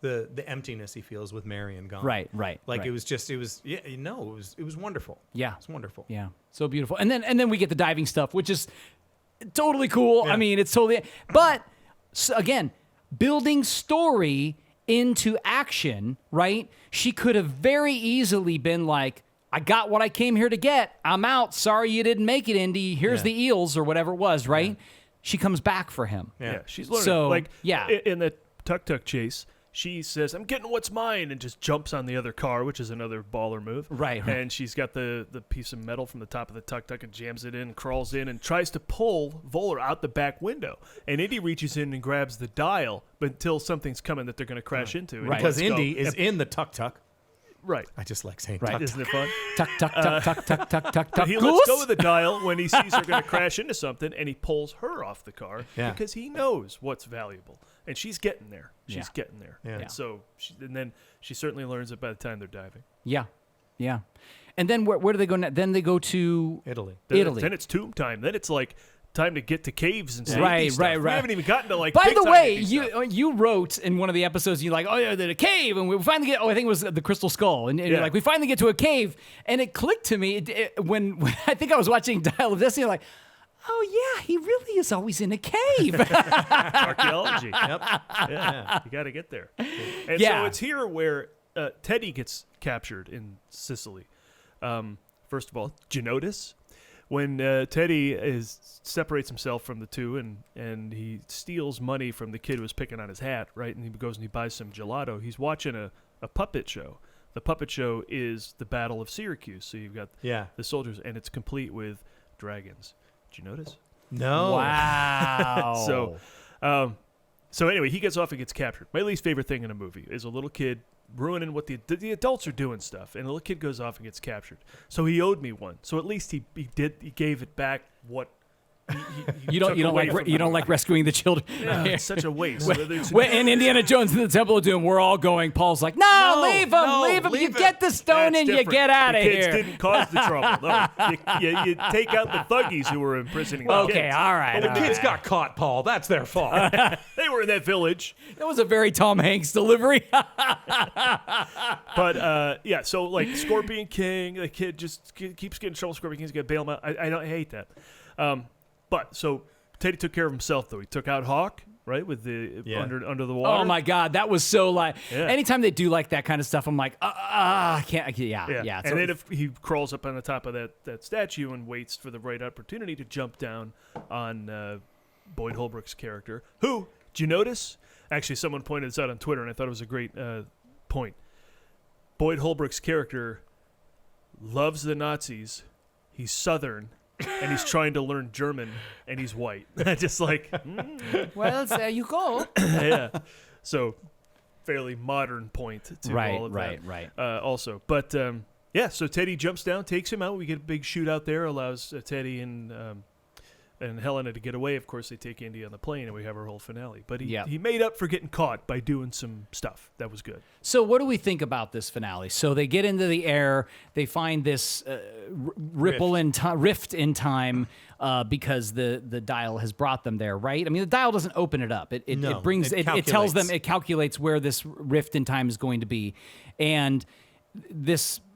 the emptiness he feels with Marion gone. Right. Like right. it was wonderful. Yeah. It's wonderful. Yeah, so beautiful. And then we get the diving stuff, which is totally cool. Yeah. I mean, it's totally. But again, building story into action, right? She could have very easily been like, I got what I came here to get. I'm out. Sorry you didn't make it, Indy. Here's Yeah. the eels or whatever it was, right? She comes back for him. Yeah. Yeah, she's learning. So, like, yeah. in the tuk-tuk chase, she says, "I'm getting what's mine," and just jumps on the other car, which is another baller move. Right. And she's got the piece of metal from the top of the tuk-tuk and jams it in, crawls in, and tries to pull Voller out the back window. And Indy reaches in and grabs the dial, but until something's coming that they're going to crash into. And Right. Because let's go. Indy is in the tuk-tuk. Right. I just like saying Right. tuk-tuk. Isn't it fun? Tuck, tuck, tuck, tuck, tuck, tuck, tuck, tuck. He Goose? lets go of the dial when he sees her going to crash into something, and he pulls her off the car Yeah. because he knows what's valuable. And she's getting there. She's Yeah. getting there. Yeah. And so, and then she certainly learns it by the time they're diving. Yeah. Yeah. And then where do they go now? Then they go to Italy. Italy. Then it's tomb time. Then it's like time to get to caves and Right, stuff. right, We right. haven't even gotten to like. By big the time way, indie stuff. you wrote in one of the episodes, you're like, oh, yeah, they're a cave, and we finally get, I think it was the Crystal Skull, and you're Yeah. like, we finally get to a cave, and it clicked to me when I think I was watching Dial of Destiny, like, oh yeah, he really is always in a cave. Archaeology. Yep. Yeah, you got to get there. And Yeah. so it's here where Teddy gets captured in Sicily. First of all, did you notice when Teddy separates himself from the two and he steals money from the kid who was picking on his hat, right? And he goes and he buys some gelato. He's watching a puppet show. The puppet show is the Battle of Syracuse. So you've got the soldiers, and it's complete with dragons. Did you notice? No. Wow. So anyway, he gets off and gets captured. My least favorite thing in a movie is a little kid ruining what the adults are doing stuff, and a little kid goes off and gets captured. So he owed me one. So at least he gave it back what he You don't took away from you don't like rescuing the children. Yeah, it's such a waste. When in Indiana Jones in the Temple of Doom, we're all going. Paul's like, no, leave him. You get the stone and you get out of the here. kids didn't cause the trouble. No, you take out the thuggies who were imprisoning the Okay, kids. all right. Well, the kids got caught, Paul. That's their fault. They were in that village. That was a very Tom Hanks delivery. But yeah, so like Scorpion King, the kid just keeps getting in trouble. Scorpion King's gonna bail him out. I hate that. But so Teddy took care of himself though. He took out Hawk, right, with the under the water. Oh my God, that was so like. Yeah. Anytime they do like that kind of stuff, I'm like, I can't. Yeah. And then if he crawls up on the top of that statue and waits for the right opportunity to jump down on Boyd Holbrook's character, who, did you notice? Actually, someone pointed this out on Twitter, and I thought it was a great point. Boyd Holbrook's character loves the Nazis. He's Southern, and he's trying to learn German, and he's white. Just like, well, there you go. yeah. So, fairly modern point to all of Right. that. Also, but yeah. So Teddy jumps down, takes him out. We get a big shootout there. Allows Teddy and Helena to get away. Of course, they take Indy on the plane, and we have our whole finale. But he made up for getting caught by doing some stuff. That was good. So what do we think about this finale? So they get into the air. They find this rift in time because the dial has brought them there, right? I mean, the dial doesn't open it up. It tells them, it calculates where this rift in time is going to be. And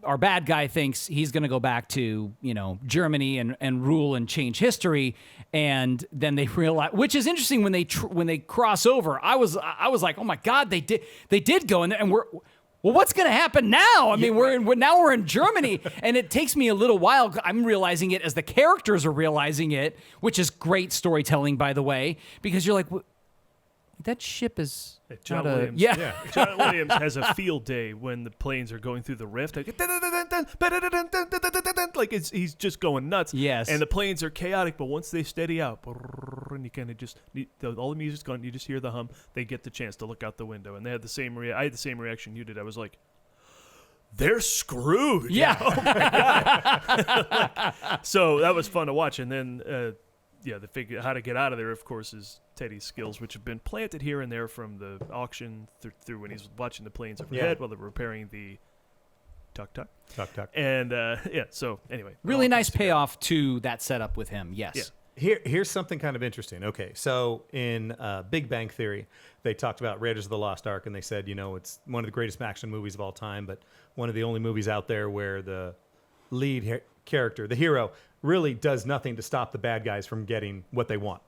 our bad guy thinks he's going to go back to, Germany and rule and change history. And then they realize, which is interesting when they cross over. I was like, oh my God, they did go in there, and well, what's going to happen now? I mean, we're in Germany, and it takes me a little while. I'm realizing it as the characters are realizing it, which is great storytelling, by the way, because you're like, that ship is John not a... Williams. Yeah. John Williams has a field day when the planes are going through the rift. Like he's just going nuts. Yes. And the planes are chaotic, but once they steady out, and you kind of just all the music's gone. You just hear the hum. They get the chance to look out the window, and they had the same. I had the same reaction you did. I was like, they're screwed. Yeah. Oh my God. So that was fun to watch, and then. The figure how to get out of there, of course, is Teddy's skills, which have been planted here and there from the auction through when he's watching the planes overhead while they're repairing the tuk-tuk. And, so anyway. Really nice payoff to that setup with him, yes. Yeah. Here's something kind of interesting. Okay, so in Big Bang Theory, they talked about Raiders of the Lost Ark, and they said, it's one of the greatest action movies of all time, but one of the only movies out there where the lead character, the hero, really does nothing to stop the bad guys from getting what they want,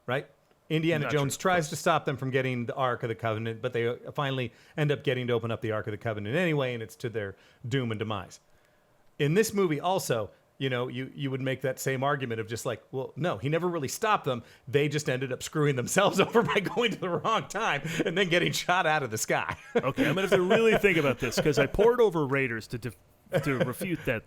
right? Indiana Jones tries to stop them from getting the Ark of the Covenant, but they finally end up getting to open up the Ark of the Covenant anyway, and it's to their doom and demise. In this movie also, you know, you would make that same argument of just like, well, no, he never really stopped them. They just ended up screwing themselves over by going to the wrong time and then getting shot out of the sky. Okay, I'm gonna have to really think about this because I poured over Raiders to refute that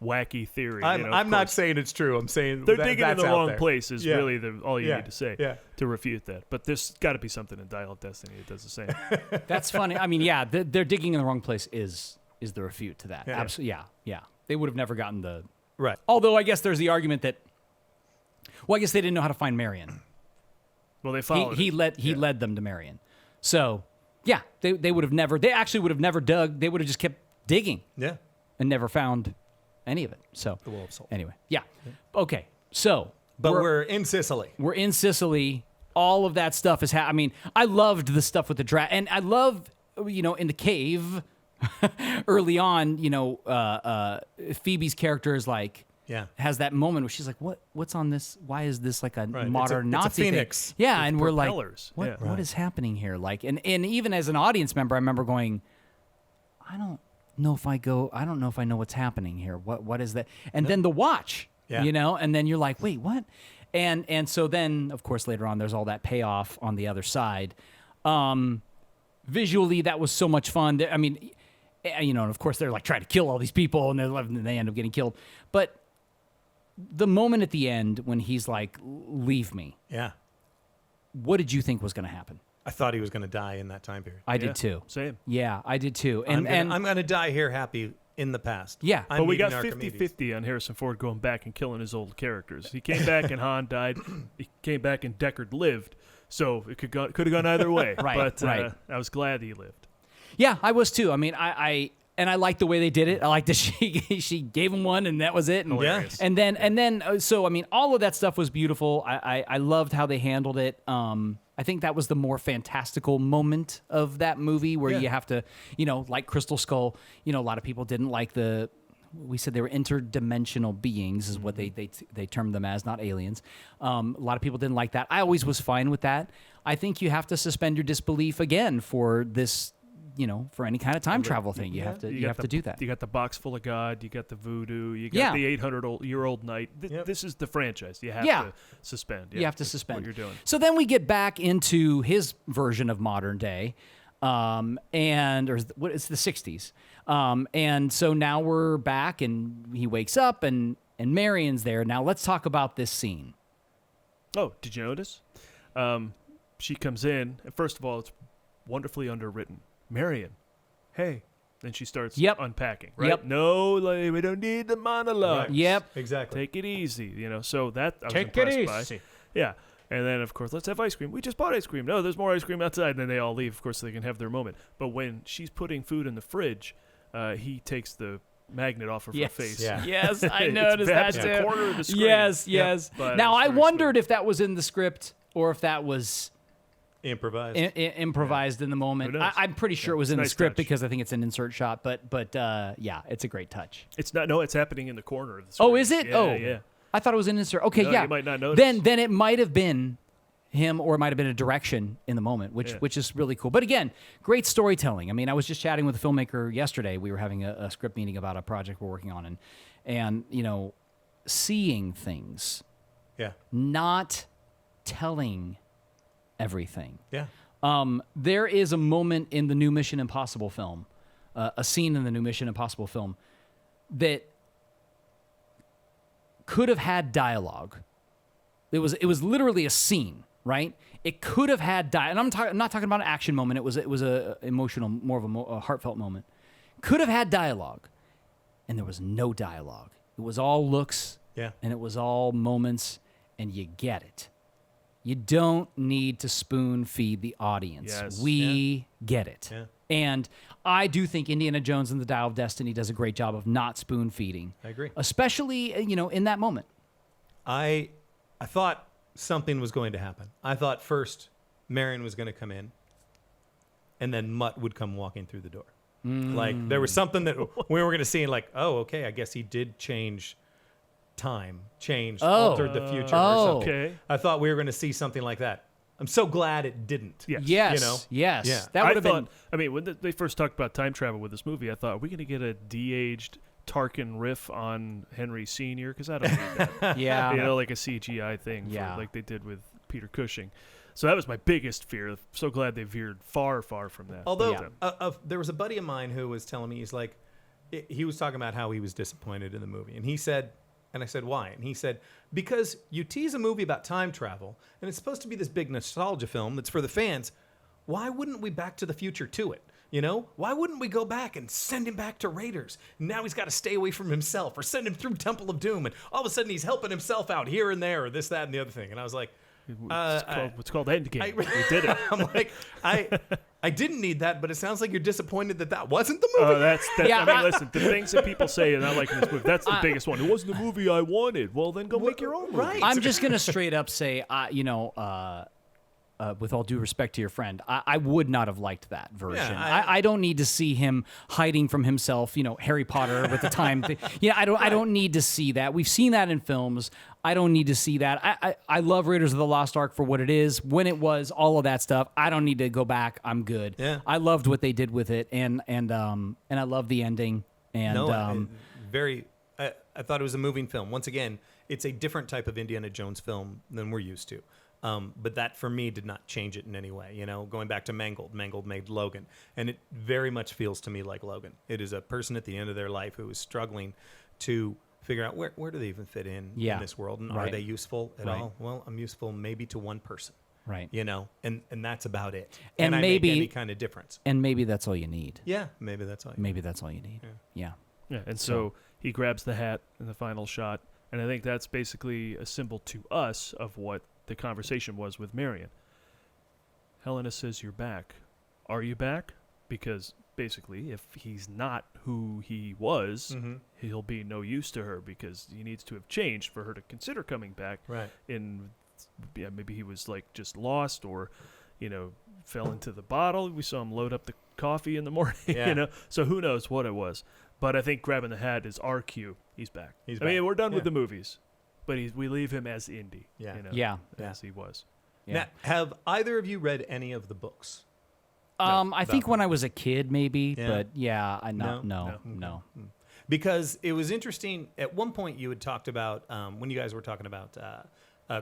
wacky theory. I'm not saying it's true. I'm saying they're digging in the wrong there. place is really all you Yeah. need to say Yeah. to refute that. But there's got to be something in Dial of Destiny that does the same. That's funny. I mean, yeah, they're digging in the wrong place is the refute to that. Yeah. Absolutely. Yeah. They would have never gotten the. Right. Although I guess there's the argument that. Well, I guess they didn't know how to find Marion. Well, they followed. He led them to Marion. So yeah, they would have never. They actually would have never dug. They would have just kept digging. Yeah. And never found any of it. So The Well of Salt. anyway, yeah. Okay, so But we're in Sicily. We're in Sicily. All of that stuff is I mean, I loved the stuff with the dragon, and I love, you know, in the cave early on, you know, Phoebe's character is like, has that moment where she's like, what's on this? Why is this like a modern it's a Nazi phoenix. thing? Yeah, and we're like, propellers. what is happening here? Like, and even as an audience member, I remember going, I don't know if I know what's happening here. What is that? And then the watch, you know, and then you're like, wait, what? And so then, of course, later on, there's all that payoff on the other side. Visually, that was so much fun. I mean, you know, and of course, they're like trying to kill all these people, and they end up getting killed. But the moment at the end when he's like, leave me. Yeah. What did you think was going to happen? I thought he was going to die in that time period. I did too. Same. Yeah, I did too. I'm going to die here happy in the past. Yeah. I'm But we meeting got Archimedes. 50-50 on Harrison Ford going back and killing his old characters. He came back and Han died. He came back and Deckard lived. So it could have gone either way. Right, But right. I was glad he lived. Yeah, I was too. I mean, I liked the way they did it. I liked that she gave him one and that was it. And Hilarious. and then so I mean, all of that stuff was beautiful. I loved how they handled it. I think that was the more fantastical moment of that movie where you have to, you know, like Crystal Skull. You know, a lot of people didn't like we said they were interdimensional beings is what they termed them as, not aliens. A lot of people didn't like that. I always was fine with that. I think you have to suspend your disbelief again for this, you know, for any kind of time travel thing. You have to do that. You got the box full of God. You got the voodoo. You got the 800-year-old knight. This is the franchise. You have to suspend. You have to suspend what you're doing. So then we get back into his version of modern day, it's the 60s. And so now we're back, and he wakes up, and Marion's there. Now let's talk about this scene. Oh, did you notice? She comes in, and first of all, it's wonderfully underwritten. Marion, hey. Then she starts unpacking, right? Yep. No, like, we don't need the monologue. Right. Yep. Exactly. Take it easy, you know. So that I was Take it impressed easy. by. Yeah. And then, of course, let's have ice cream. We just bought ice cream. No, there's more ice cream outside. And then they all leave, of course, so they can have their moment. But when she's putting food in the fridge, he takes the magnet off of her face. Yeah. Yes, I It's noticed that in too. the corner of the screen. Yes. But Now it's I very wondered smooth. if that was in the script or if that was Improvised. improvised in the moment. Who knows? I'm pretty sure it was in the Nice script touch. because I think it's an insert shot. But yeah, it's a great touch. It's not. No, it's happening in the corner of the screen. Oh, is it? Yeah, yeah. I thought it was an insert. Okay, No, yeah. you might not notice. Then it might have been him, or it might have been a direction in the moment, which is really cool. But again, great storytelling. I mean, I was just chatting with a filmmaker yesterday. We were having a script meeting about a project we're working on, and you know, seeing things, not telling everything. Yeah. There is a moment in the new Mission Impossible film, a scene in the new Mission Impossible film that could have had dialogue. It was literally a scene, right? It could have had and I'm not talking about an action moment. It was a emotional, more of a heartfelt moment. Could have had dialogue, and there was no dialogue. It was all looks, and it was all moments, and you get it. You don't need to spoon feed the audience. Yes. We get it. Yeah. And I do think Indiana Jones and the Dial of Destiny does a great job of not spoon feeding. I agree. Especially, you know, in that moment. I thought something was going to happen. I thought first Marion was going to come in, and then Mutt would come walking through the door. Like there was something that we were going to see, and like, oh, okay, I guess he did change time, altered the future or something. Okay. I thought we were going to see something like that. I'm so glad it didn't. Yes. Yes. You know? Yes. Yeah. That would have been. I mean, when they first talked about time travel with this movie, I thought, are we going to get a de-aged Tarkin riff on Henry Sr. because I don't need that. Yeah. You know, like a CGI thing, Yeah. like they did with Peter Cushing. So that was my biggest fear. So glad they veered far, far from that. Although there was a buddy of mine who was telling me, he's like, he was talking about how he was disappointed in the movie, and he said, and I said, why? And he said, because you tease a movie about time travel, and it's supposed to be this big nostalgia film that's for the fans. Why wouldn't we Back to the Future to it? You know, why wouldn't we go back and send him back to Raiders? Now he's got to stay away from himself, or send him through Temple of Doom, and all of a sudden he's helping himself out here and there, or this, that, and the other thing. And I was like, it's called Endgame. We did it. I'm like, I didn't need that, but it sounds like you're disappointed that wasn't the movie. Oh, that's Yeah. I mean, listen, the things that people say and I like in this movie, that's the biggest one. It wasn't the movie I wanted. Well, then go make your own movie. Right. I'm just going to straight up say, with all due respect to your friend, I would not have liked that version. Yeah, I don't need to see him hiding from himself, Harry Potter with the time thing. I don't need to see that. We've seen that in films. I don't need to see that. I love Raiders of the Lost Ark for what it is, when it was, all of that stuff. I don't need to go back. I'm good. Yeah. I loved what they did with it, and I love the ending. And I thought it was a moving film. Once again, it's a different type of Indiana Jones film than we're used to. But that, for me, did not change it in any way. Going back to Mangold made Logan, and it very much feels to me like Logan. It is a person at the end of their life who is struggling to figure out where do they even fit in this world, and are they useful at all? Well, I'm useful maybe to one person, right? And that's about it. And I maybe make any kind of difference. And maybe that's all you need. Yeah, maybe that's all. Maybe that's all you need. Yeah. And so he grabs the hat in the final shot, and I think that's basically a symbol to us of what the conversation was with Marion. Helena says, "You're back. Are you back?" Because basically, if he's not who he was, he'll be no use to her, because he needs to have changed for her to consider coming back. Right. Maybe he was like just lost, or fell into the bottle. We saw him load up the coffee in the morning. Yeah. So who knows what it was. But I think grabbing the hat is our cue. He's back. I back. mean, we're done with the movies, but we leave him as Indy. Yeah. As he was. Yeah. Now, have either of you read any of the books? I think when I was a kid, maybe, Yeah. but no. Because it was interesting. At one point, you had talked about when you guys were talking about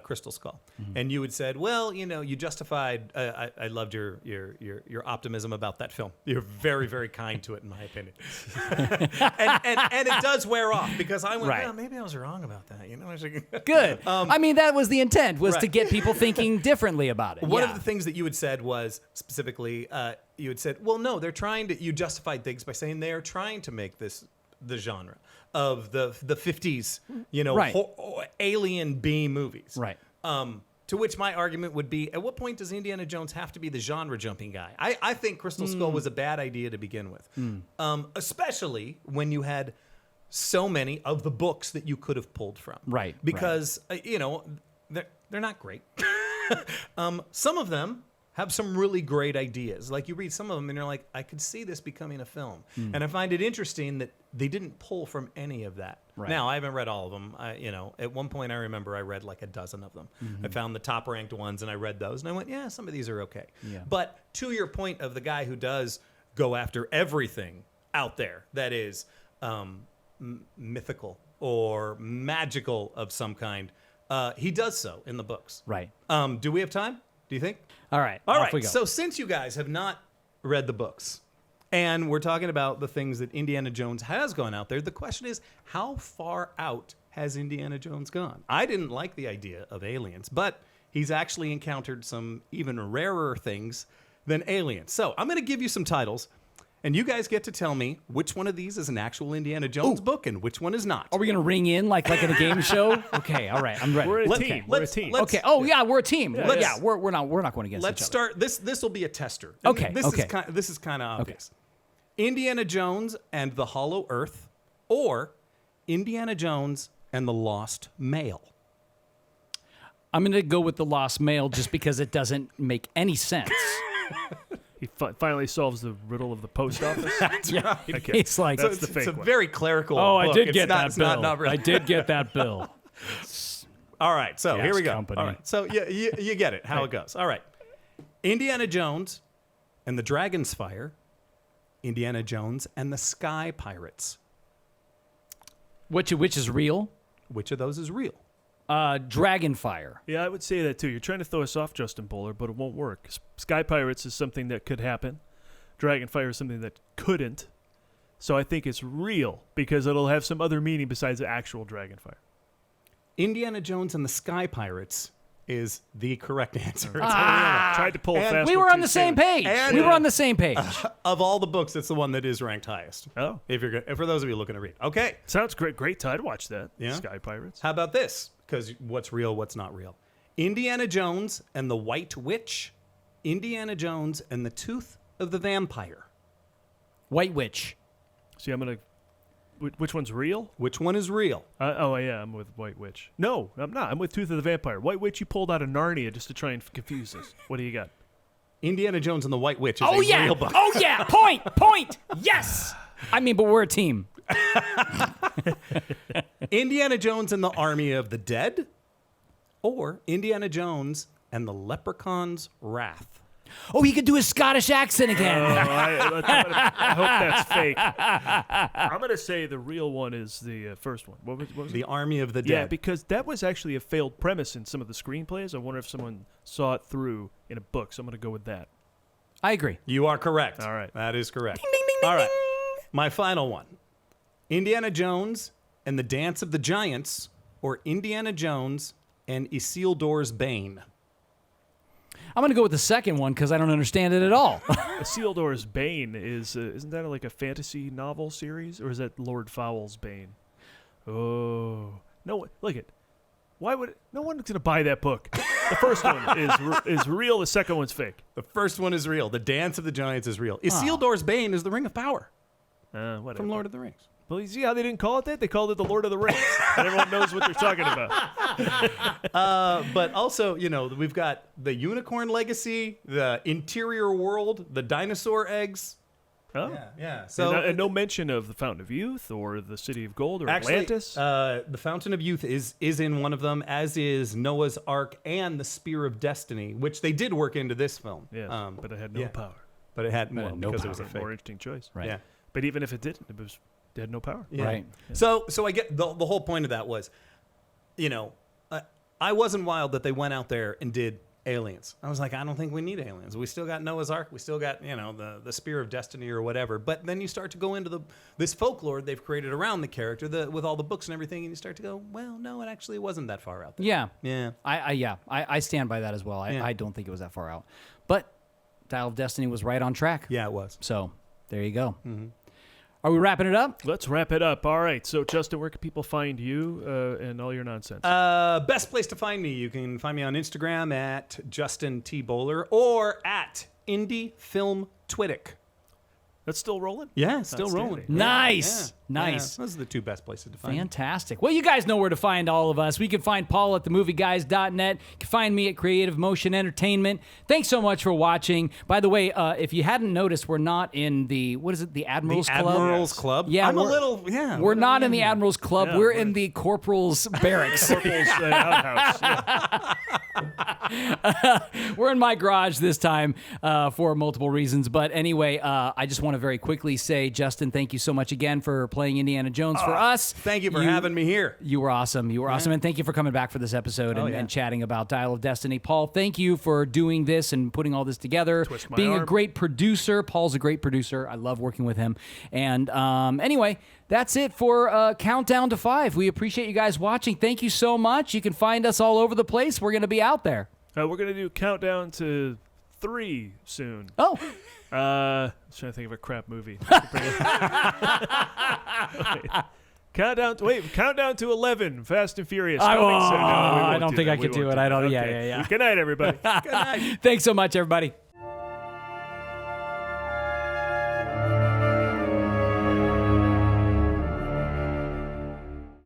Crystal Skull, and you had said, "Well, you justified." I loved your optimism about that film. You're very, very kind to it, in my opinion, and it does wear off, because I went, "Well, maybe I was wrong about that." Good. I mean, that was the intent, was to Right. get people thinking differently about it. One of the things that you had said was specifically, you had said, "Well, no, they're trying to." You justified things by saying they are trying to make this the genre of the 50s, Right. alien B movies. Right. To which my argument would be, at what point does Indiana Jones have to be the genre jumping guy? I think Crystal Skull was a bad idea to begin with, especially when you had so many of the books that you could have pulled from. Right. Because they're not great. Some of them have some really great ideas. Like, you read some of them and you're like, I could see this becoming a film. And I find it interesting that they didn't pull from any of that. Right. Now, I haven't read all of them. At one point I remember I read like a dozen of them. I found the top ranked ones and I read those and I went, yeah, some of these are okay. Yeah. But to your point of the guy who does go after everything out there that is mythical or magical of some kind, he does so in the books. Right. Do we have time? Do you think? All right. All off right. we go. So since you guys have not read the books, and we're talking about the things that Indiana Jones has gone out there, the question is, how far out has Indiana Jones gone? I didn't like the idea of aliens, but he's actually encountered some even rarer things than aliens. So I'm going to give you some titles, and you guys get to tell me which one of these is an actual Indiana Jones book and which one is not. Are we gonna ring in like in a game show? Okay, all right, I'm ready. We're a Let- team. let's- We're a team. let's- Okay. Oh yeah, we're a team. let's- Yeah, we're not going against Let's each other. start. This will be a tester. And Okay, This okay. This is kind of obvious. Indiana Jones and the Hollow Earth, or Indiana Jones and the Lost Mail. I'm gonna go with the Lost Mail just because it doesn't make any sense. He finally solves the riddle of the post office. Yeah, Okay. it's like, That's the It's fake a one. very clerical. oh, I book. did It's get not- that it's bill. not really. I did get that bill. All right, so Gas here we go. company. All right, so you get it, how it goes. All right. Indiana Jones and the Dragon's Fire, Indiana Jones and the Sky Pirates. Which is real? Which of those is real? Dragonfire. Yeah, I would say that too. You're trying to throw us off, Justin Bowler, but it won't work. Sky Pirates is something that could happen. Dragonfire is something that couldn't. So I think it's real because it'll have some other meaning besides the actual Dragonfire. Indiana Jones and the Sky Pirates is the correct answer. Tried to pull a fast We one were on too the same soon. page. And- We were on the same page. Of all the books, it's the one that is ranked highest. Oh, For those of you looking to read. Okay. sounds great. Great. I'd watch that. Yeah? Sky Pirates. How about this? Because what's real, what's not real? Indiana Jones and the White Witch. Indiana Jones and the Tooth of the Vampire. White Witch. See, I'm gonna. Which one's real? Which one is real? Yeah, I'm with White Witch. No, I'm not. I'm with Tooth of the Vampire. White Witch, you pulled out of Narnia just to try and confuse us. What do you got? Indiana Jones and the White Witch is Oh a yeah. real book. Oh yeah. Point. Yes. I mean, but we're a team. Indiana Jones and the Army of the Dead, or Indiana Jones and the Leprechaun's Wrath. Oh, he could do his Scottish accent again. I hope that's fake. I'm going to say the real one is the first one. What was The it? Army of the Dead. Yeah, because that was actually a failed premise in some of the screenplays. I wonder if someone saw it through in a book, so I'm going to go with that. I agree. You are correct. All right. That is correct. All right. My final one. Indiana Jones and the Dance of the Giants, or Indiana Jones and Isildur's Bane. I'm going to go with the second one because I don't understand it at all. Isildur's Bane is isn't that like a fantasy novel series, or is that Lord Fowl's Bane? Oh no! Look it. Why would no one's gonna buy that book? The first one is real. The second one's fake. The first one is real. The Dance of the Giants is real. Isildur's Bane is the Ring of Power Whatever. from Lord of the Rings. Well, you see how they didn't call it that? They called it the Lord of the Rings, and everyone knows what they're talking about. But also, we've got the Unicorn Legacy, the Interior World, the Dinosaur Eggs. Oh. Yeah. So and no mention of the Fountain of Youth or the City of Gold or actually, Atlantis. the Fountain of Youth is in one of them, as is Noah's Ark and the Spear of Destiny, which they did work into this film. Yeah, but it had no power. But it had no because power. it was a fake. More interesting choice. Right. Yeah. But even if it didn't, it had no power. Yeah. Right. So I get the whole point of that was, I wasn't wild that they went out there and did aliens. I was like, I don't think we need aliens. We still got Noah's Ark. We still got the Spear of Destiny or whatever. But then you start to go into this folklore they've created around the character with all the books and everything, and you start to go, well, no, it actually wasn't that far out there. Yeah. Yeah. I stand by that as well. Yeah. I don't think it was that far out. But Dial of Destiny was right on track. Yeah, it was. So there you go. Mm-hmm. Are we wrapping it up? Let's wrap it up. All right. So, Justin, where can people find you and all your nonsense? Best place to find me, you can find me on Instagram at Justin T. Bowler or at Indie Film Twittic. That's still rolling? Yeah, it's still Outstanding. rolling. Nice. Yeah. Nice. Yeah, those are the two best places to find me. Fantastic. Well, you guys know where to find all of us. We can find Paul at themovieguys.net. You can find me at Creative Motion Entertainment. Thanks so much for watching. By the way, if you hadn't noticed, we're not in the Admirals Club? Admirals Club? Yeah, I'm a we're- little, yeah. We're not in the Admirals Club. Yeah, we're we're- in the Corporal's Barracks. Corporal's outhouse. Yeah. We're in my garage this time for multiple reasons. But anyway, I just want to very quickly say, Justin, thank you so much again for playing Indiana Jones for us. Thank you for having me here. You were awesome. You were awesome. And thank you for coming back for this episode and chatting about Dial of Destiny. Paul, thank you for doing this and putting all this together. Twist my Being a arm. great producer. Paul's a great producer. I love working with him. And anyway, that's it for Countdown to 5. We appreciate you guys watching. Thank you so much. You can find us all over the place. We're going to be out there. We're going to do Countdown to 3 soon. Oh, I was trying to think of a crap movie. Countdown to 11. Fast and Furious. Coming soon. No, we won't I don't think that. I We could do won't it. I don't. that. Yeah, Okay. yeah, yeah. Good night, everybody. Good night. Thanks so much, everybody.